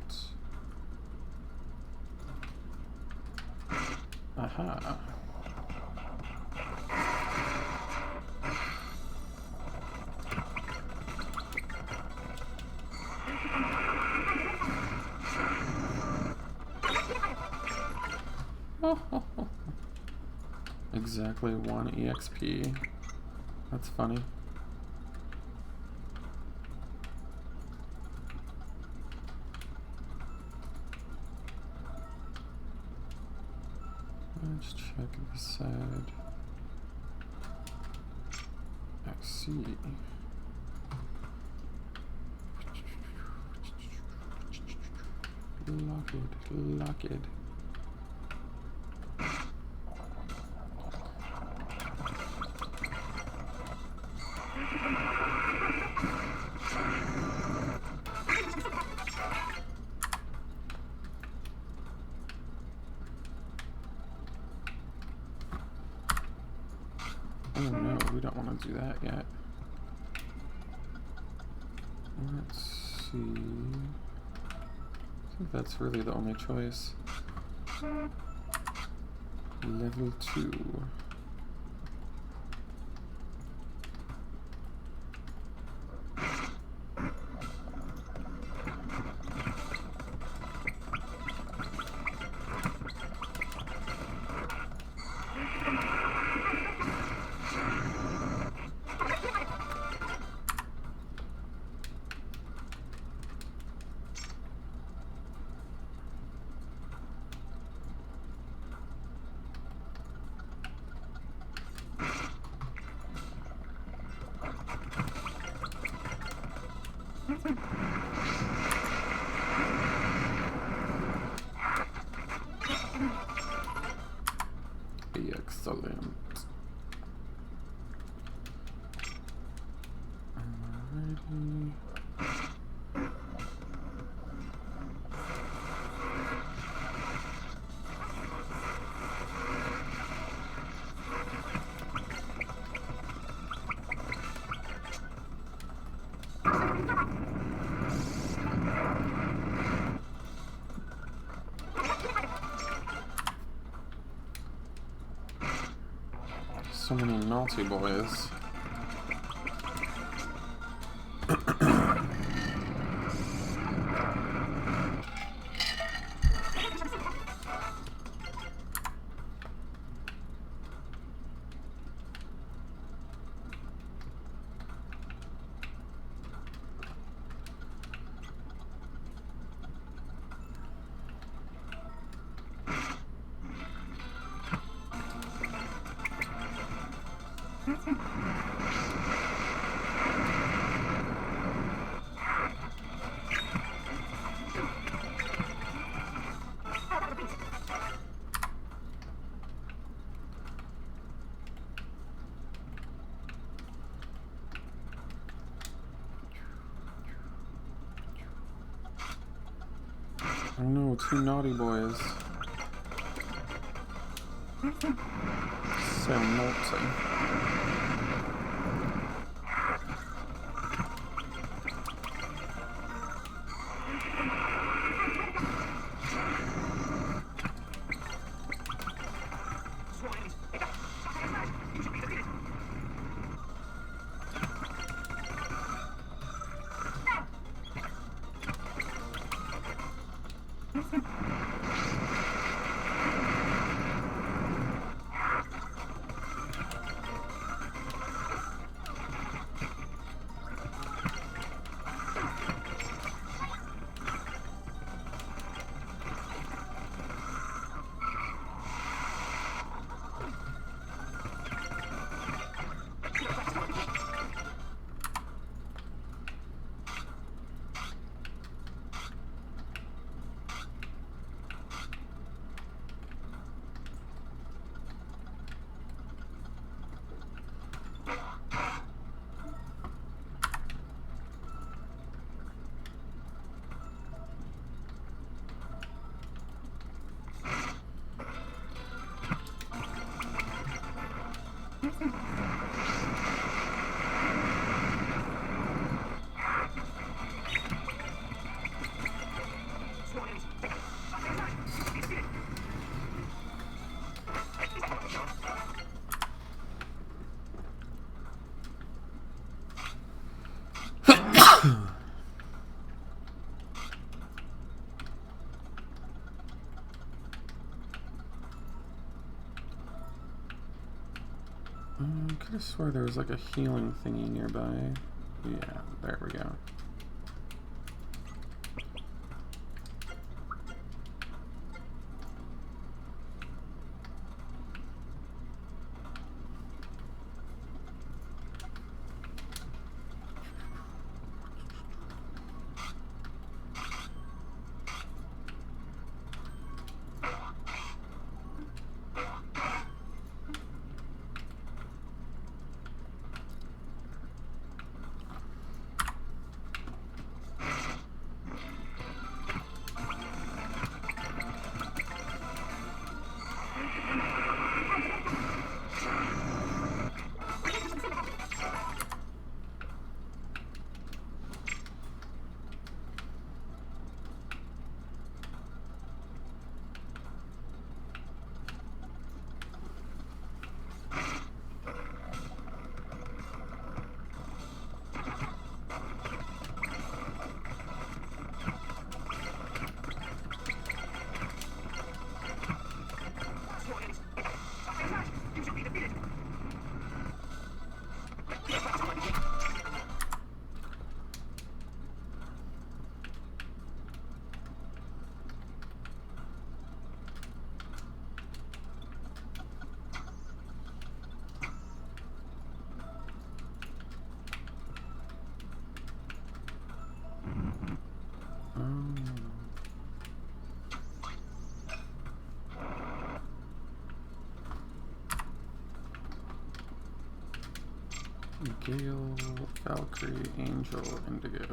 Aha. Exactly 1 EXP. That's funny. Let's check this side. I see. Lock it. Oh no, we don't want to do that yet. Let's see. I think that's really the only choice. Level 2. Excellent. Alrighty. So many naughty boys. Oh no, 2 naughty boys. So naughty. I could have swore there was like a healing thingy nearby. Yeah, there we go. Gale, Valkyrie, Angel, Indigo.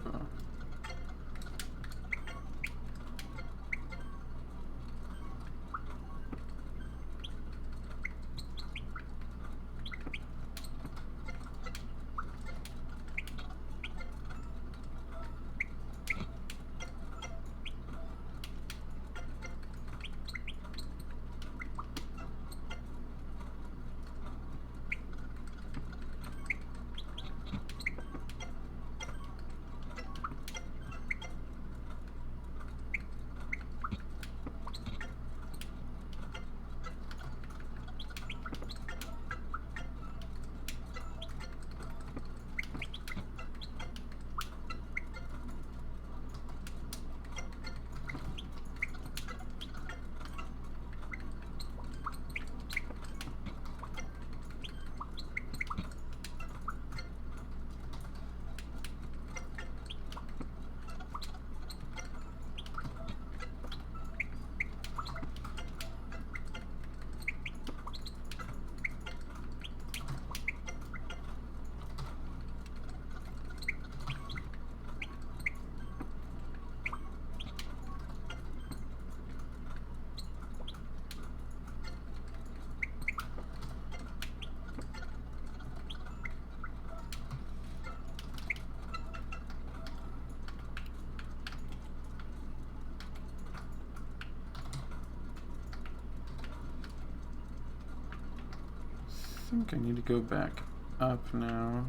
I think I need to go back up now.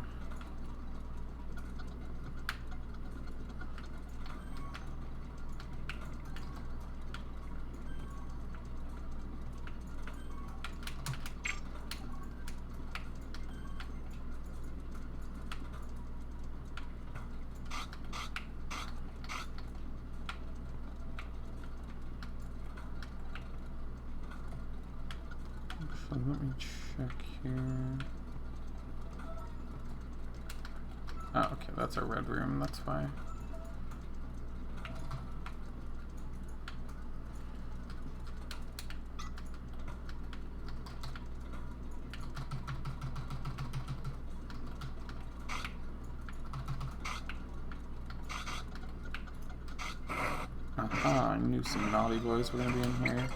So let me check here. Oh, okay, that's our red room, that's why. Aha, I knew some naughty boys were gonna be in here.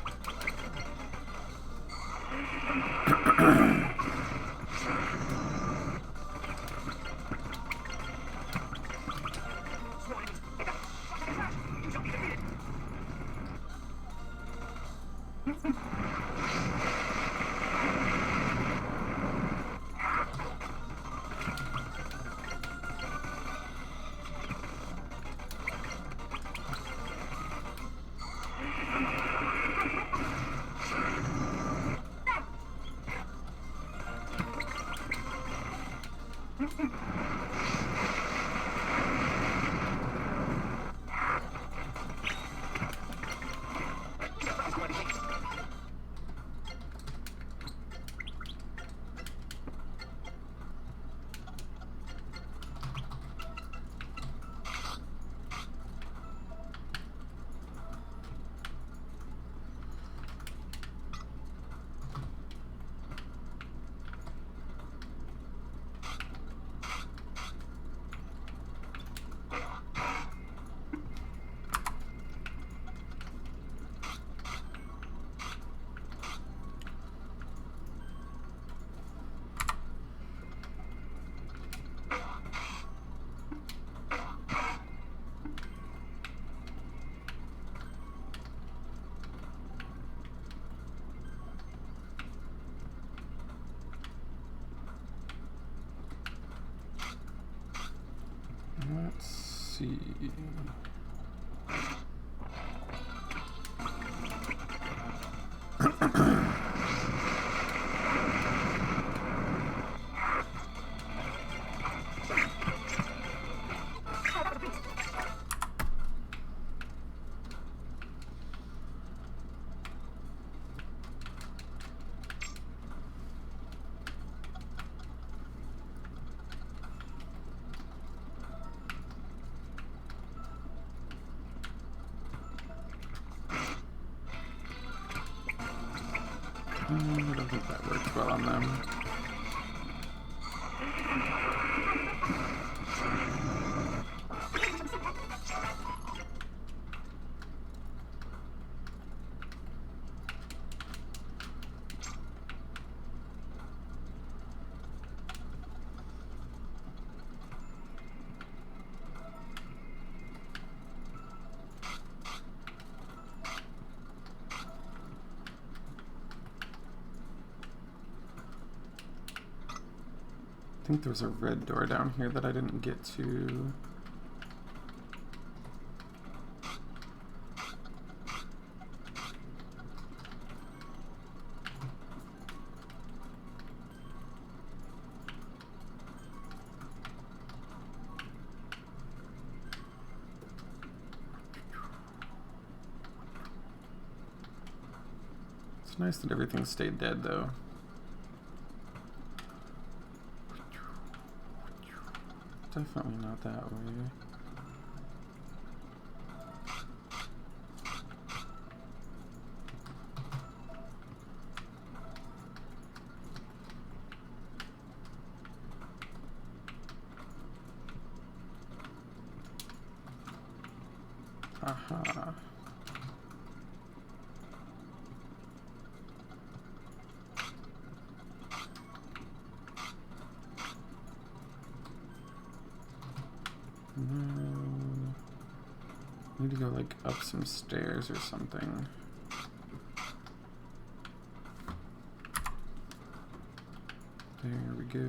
Let's see. I don't think that works well on them. think there's a red door down here that I didn't get to. It's nice that everything stayed dead, though. Definitely not that way. Aha. No. Need to go like up some stairs or something. There we go.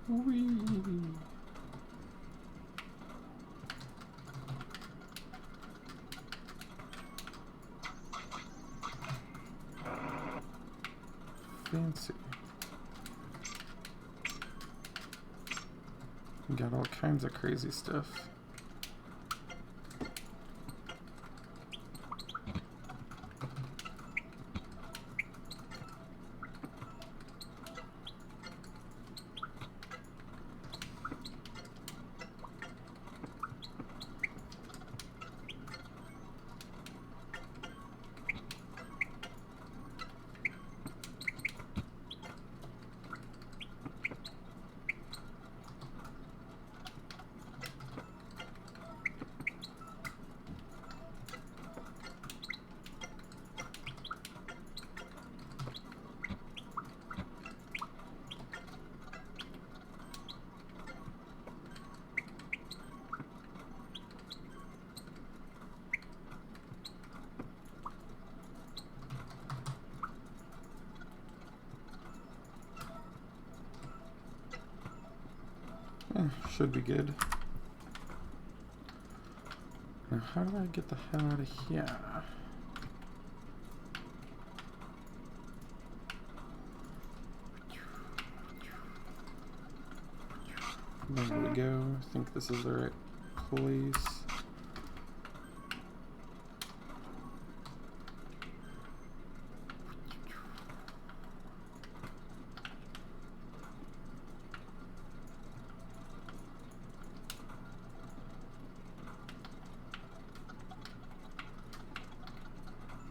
Whee! Fancy. We got all kinds of crazy stuff. Should be good. Now, how do I get the hell out of here? There we go. I think this is the right place.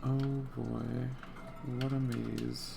Oh boy, what a maze.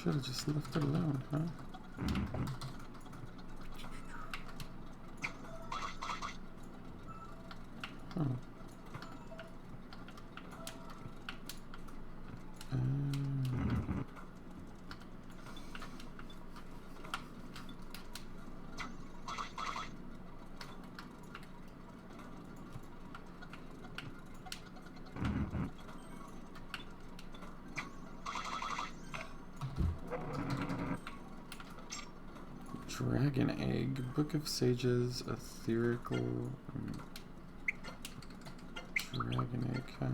Should have just left it alone, huh? Oh. Dragon Egg, Book of Sages, Etherical, Dragon Egg, huh?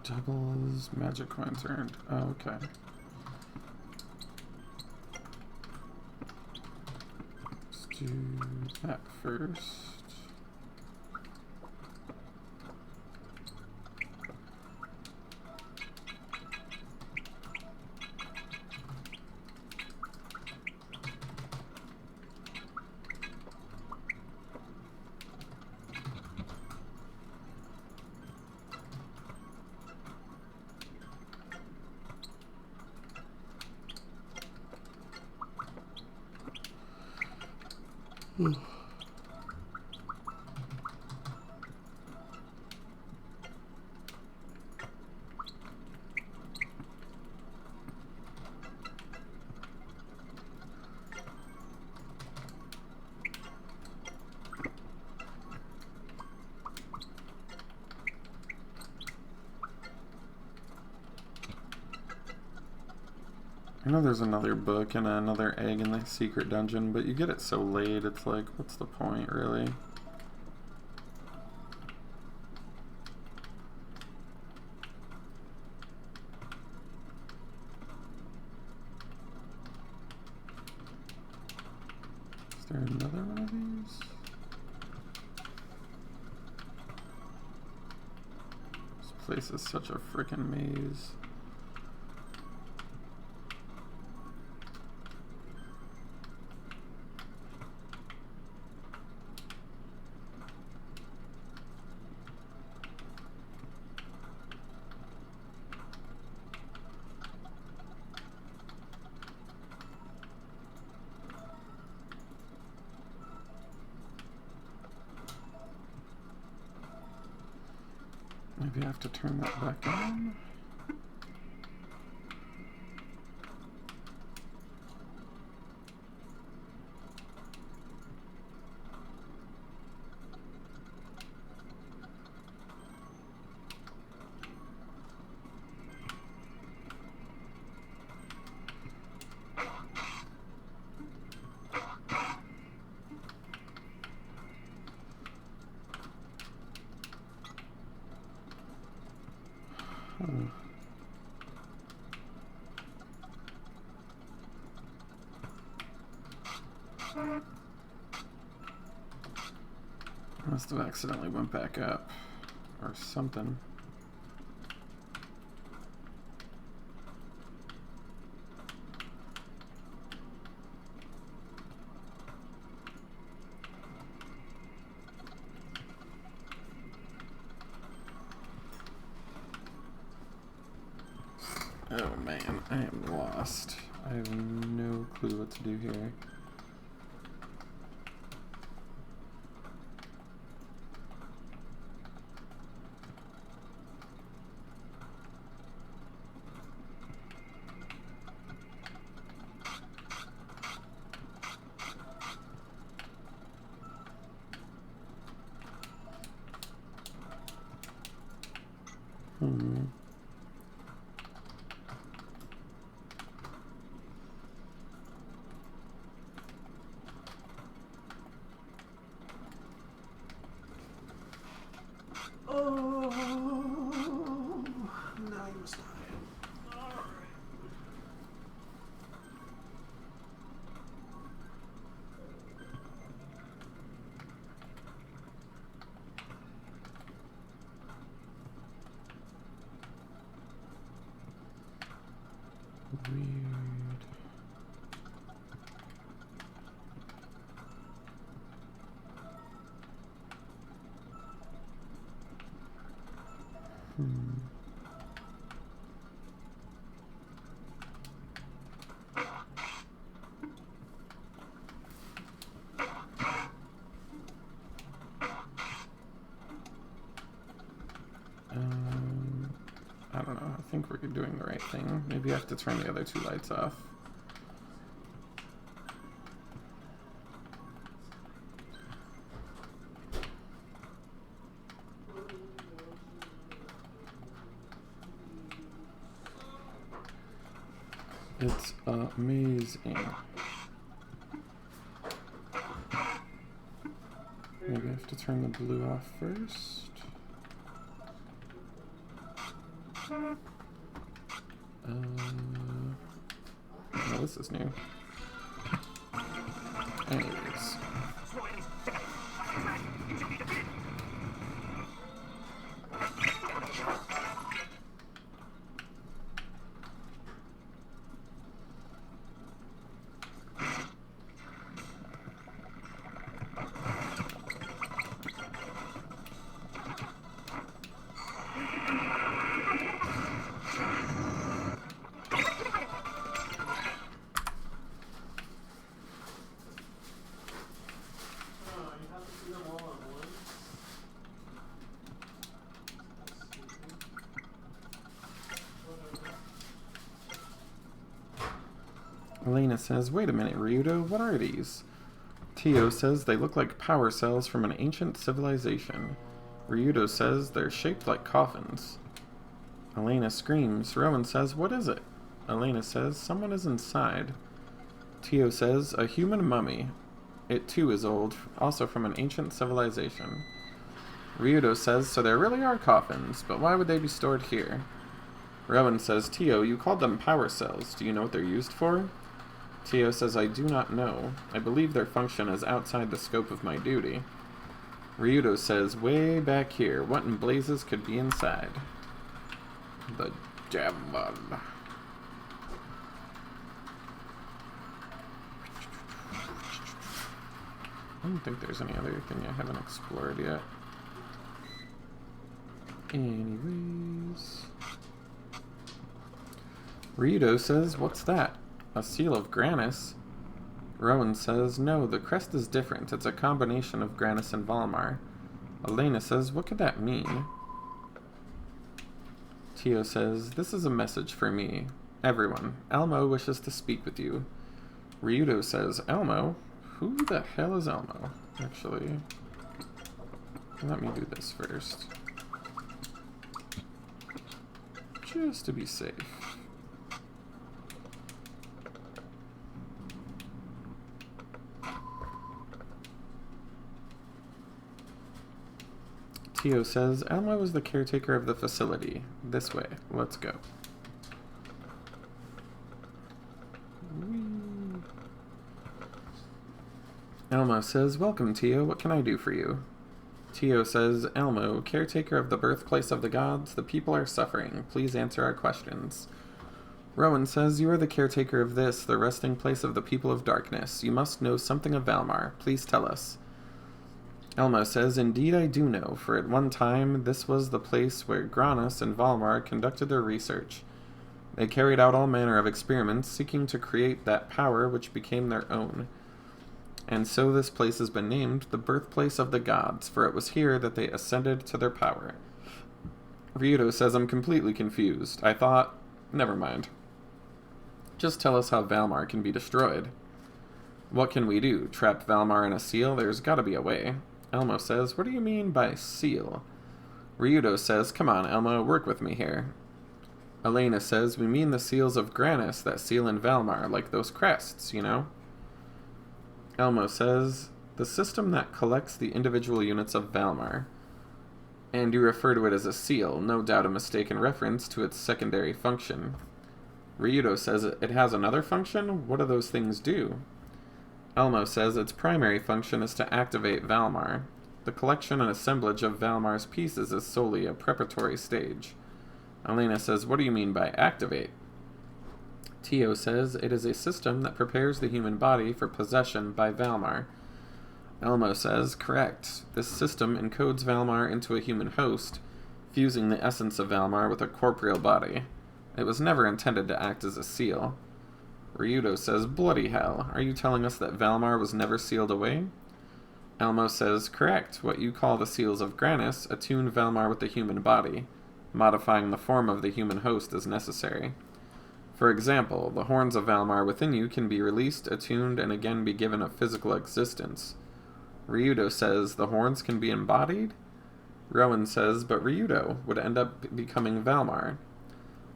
Doubles magic coins earned. Oh, okay. Let's do that first. I know there's another book and another egg in the secret dungeon, but you get it so late, it's like, what's the point, really? Is there another one of these? This place is such a frickin' maze. Maybe I have to turn that back on. Must have accidentally went back up or something. Oh man, I am lost. I have no clue what to do here. Weird. I don't know. I think we're doing the right thing. Maybe I have to turn the other two lights off. It's amazing. Maybe I have to turn the blue off first. Oh, this is new. Anyways. Elena says, wait a minute, Ryudo, what are these? Tio says they look like power cells from an ancient civilization. Ryudo says they're shaped like coffins. Elena screams. Rowan says, what is it? Elena says, someone is inside. Tio says, a human mummy. It too is old, also from an ancient civilization. Ryudo says, so there really are coffins, but why would they be stored here? Rowan says, Tio, you called them power cells. Do you know what they're used for? Tio says, I do not know. I believe their function is outside the scope of my duty. Ryudo says, way back here, what in blazes could be inside? The devil. I don't think there's any other thing I haven't explored yet. Anyways. Ryudo says, what's that? A seal of Granis? Rowan says, no, the crest is different. It's a combination of Granis and Valmar. Elena says, what could that mean? Tio says, this is a message for me. Everyone, Elmo wishes to speak with you. Ryudo says, Elmo? Who the hell is Elmo? Actually, let me do this first. Just to be safe. Tio says, Elmo is the caretaker of the facility. This way. Let's go. Whee. Elmo says, welcome, Tio. What can I do for you? Tio says, Elmo, caretaker of the birthplace of the gods, the people are suffering. Please answer our questions. Rowan says, you are the caretaker of this, the resting place of the people of darkness. You must know something of Valmar. Please tell us. Elmo says, indeed I do know, for at one time this was the place where Granis and Valmar conducted their research. They carried out all manner of experiments, seeking to create that power which became their own. And so this place has been named the birthplace of the gods, for it was here that they ascended to their power. Ryudo says, I'm completely confused. I thought... Never mind. Just tell us how Valmar can be destroyed. What can we do? Trap Valmar in a seal? There's gotta be a way. Elmo says, what do you mean by seal? Ryudo says, come on, Elmo, work with me here. Elena says, we mean the seals of Granis that seal in Valmar, like those crests, you know? Elmo says, the system that collects the individual units of Valmar. And you refer to it as a seal, no doubt a mistaken reference to its secondary function. Ryudo says it has another function? What do those things do? Elmo says its primary function is to activate Valmar. The collection and assemblage of Valmar's pieces is solely a preparatory stage. Elena says, what do you mean by activate? Tio says it is a system that prepares the human body for possession by Valmar. Elmo says, correct. This system encodes Valmar into a human host, fusing the essence of Valmar with a corporeal body. It was never intended to act as a seal. Ryudo says, bloody hell, are you telling us that Valmar was never sealed away? Elmo says, correct. What you call the seals of Granis attune Valmar with the human body. Modifying the form of the human host is necessary. For example, the horns of Valmar within you can be released, attuned, and again be given a physical existence. Ryudo says, the horns can be embodied? Rowan says, but Ryudo would end up becoming Valmar.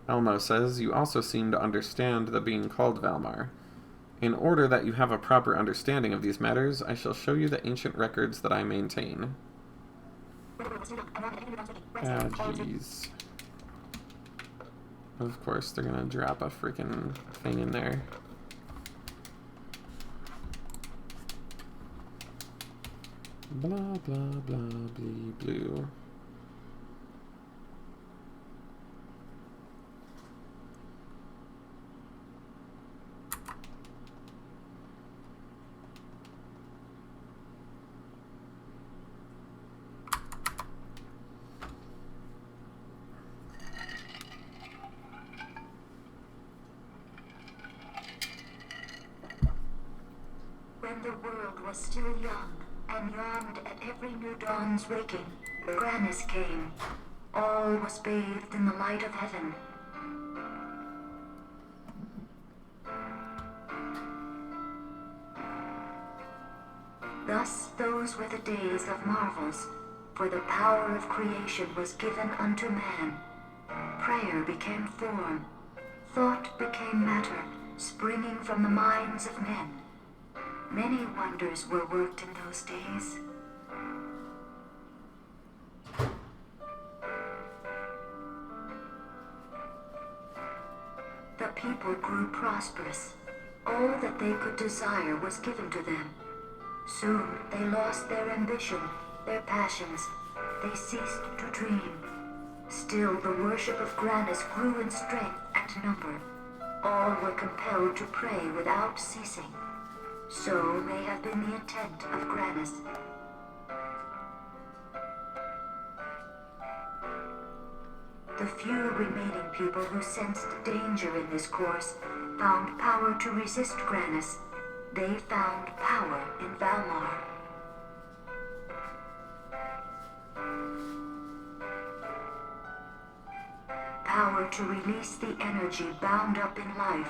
Elmo says, you also seem to understand the being called Valmar. In order that you have a proper understanding of these matters, I shall show you the ancient records that I maintain. Ah, jeez. Of course, they're gonna drop a freaking thing in there. Blah, blah, blah, blee, blue. When the world was still young and yawned at every new dawn's waking, Granis came. All was bathed in the light of heaven. Thus those were the days of marvels, for the power of creation was given unto man. Prayer became form, thought became matter, springing from the minds of men. Many wonders were worked in those days. The people grew prosperous. All that they could desire was given to them. Soon they lost their ambition, their passions. They ceased to dream. Still the worship of Granis grew in strength and number. All were compelled to pray without ceasing. So may have been the intent of Granis. The few remaining people who sensed danger in this course found power to resist Granis. They found power in Valmar. Power to release the energy bound up in life.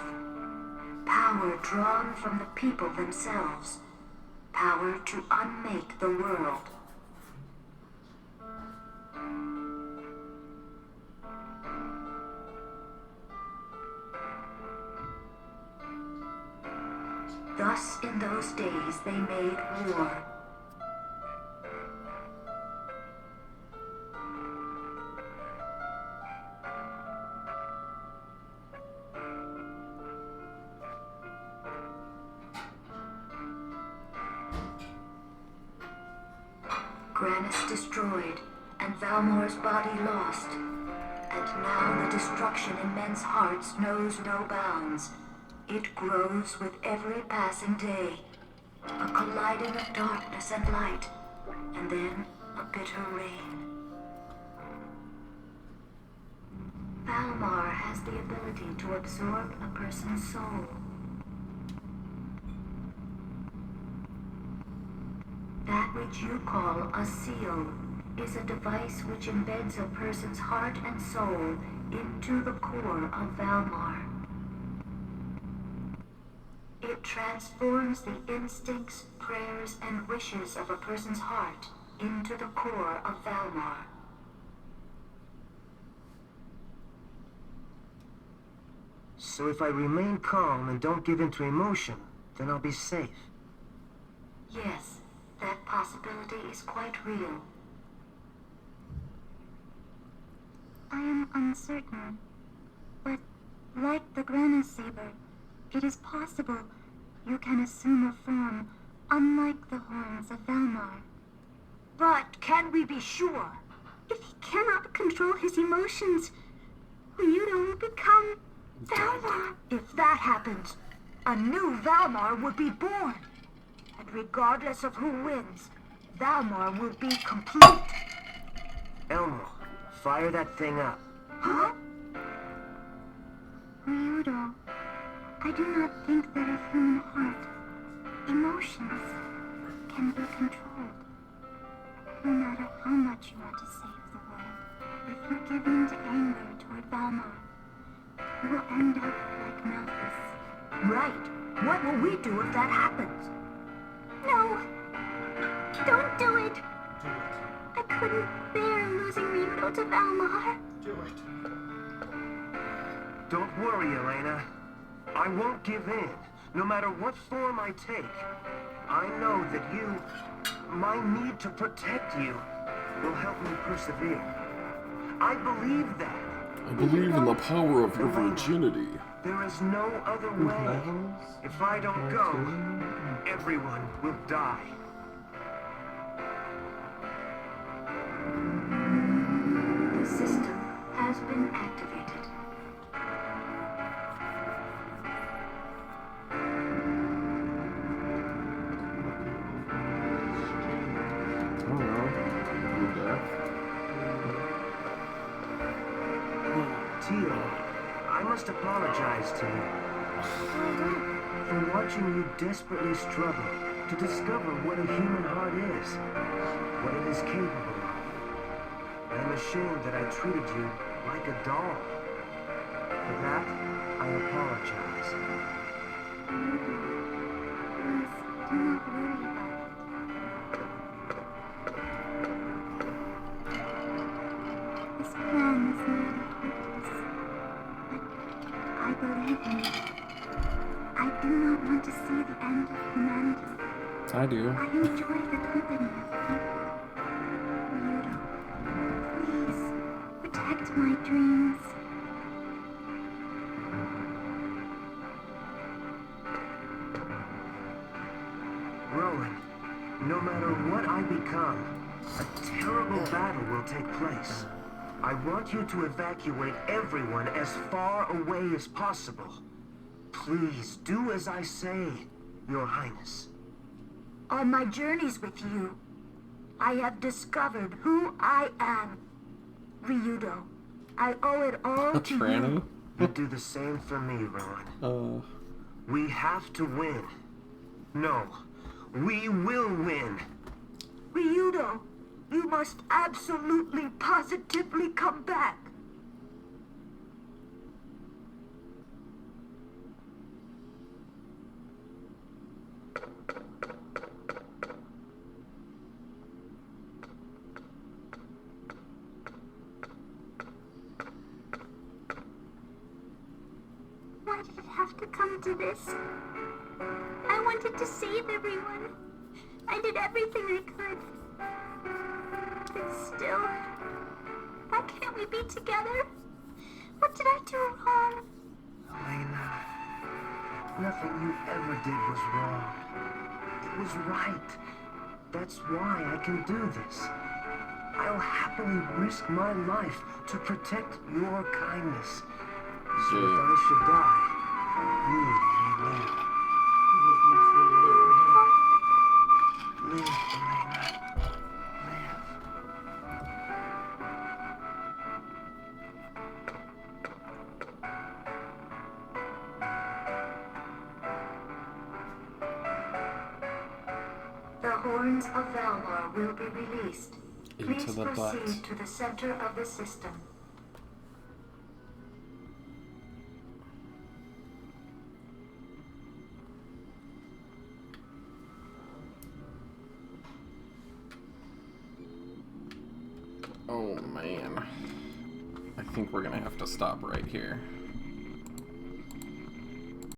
Power drawn from the people themselves. Power to unmake the world. Thus, in those days, they made war. Granis destroyed, and Valmar's body lost. And now the destruction in men's hearts knows no bounds. It grows with every passing day, a colliding of darkness and light, and then a bitter rain. Valmar has the ability to absorb a person's soul. That which you call a seal is a device which embeds a person's heart and soul into the core of Valmar. It transforms the instincts, prayers, and wishes of a person's heart into the core of Valmar. So if I remain calm and don't give in to emotion, then I'll be safe. Yes, that possibility is quite real. I am uncertain, but like the Granis Saber, it is possible you can assume a form unlike the horns of Valmar. But can we be sure? If he cannot control his emotions, Ryudo will become Valmar. If that happens, a new Valmar would be born. And regardless of who wins, Valmar will be complete. Elmo, fire that thing up. Huh? Ryudo, I do not think that a human heart, emotions, can be controlled. No matter how much you want to save the world, if you give in to anger toward Valmar, you will end up like Malthus. Right. What will we do if that happens? No! Don't do it! I couldn't bear losing Ryudo to Valmar. Don't worry, Elena. I won't give in, no matter what form I take. I know that you, my need to protect you, will help me persevere. I believe that. I believe in the power of your virginity. There is no other way. If I don't go, everyone will die. The system has been activated. Tio, I must apologize to you for watching you desperately struggle to discover what a human heart is, what it is capable of. I am ashamed that I treated you like a doll. For that, I apologize. Please, do not worry about it. This plan is nearly hopeless. But I believe in it. I do not want to see the end of humanity. I do. I enjoy the company of people. Ryudo, please, protect my dreams. Rowan, no matter what I become, a terrible battle will take place. I want you to evacuate everyone as far away as possible. Please, do as I say, Your Highness. On my journeys with you, I have discovered who I am. Ryudo, I owe it all A to you. tranny? You do the same for me, Rowan. We have to win. No, we will win. Ryudo, you must absolutely, positively come back. Why did it have to come to this? I wanted to save everyone. I did everything I could. But still, why can't we be together? What did I do wrong? Elena, nothing you ever did was wrong. It was right. That's why I can do this. I'll happily risk my life to protect your kindness. So if I should die, you may live. Live, Elena. Live. The horns of Valmar will be released. Into Please the proceed butt. to the center of the system. Oh man. I think we're gonna have to stop right here.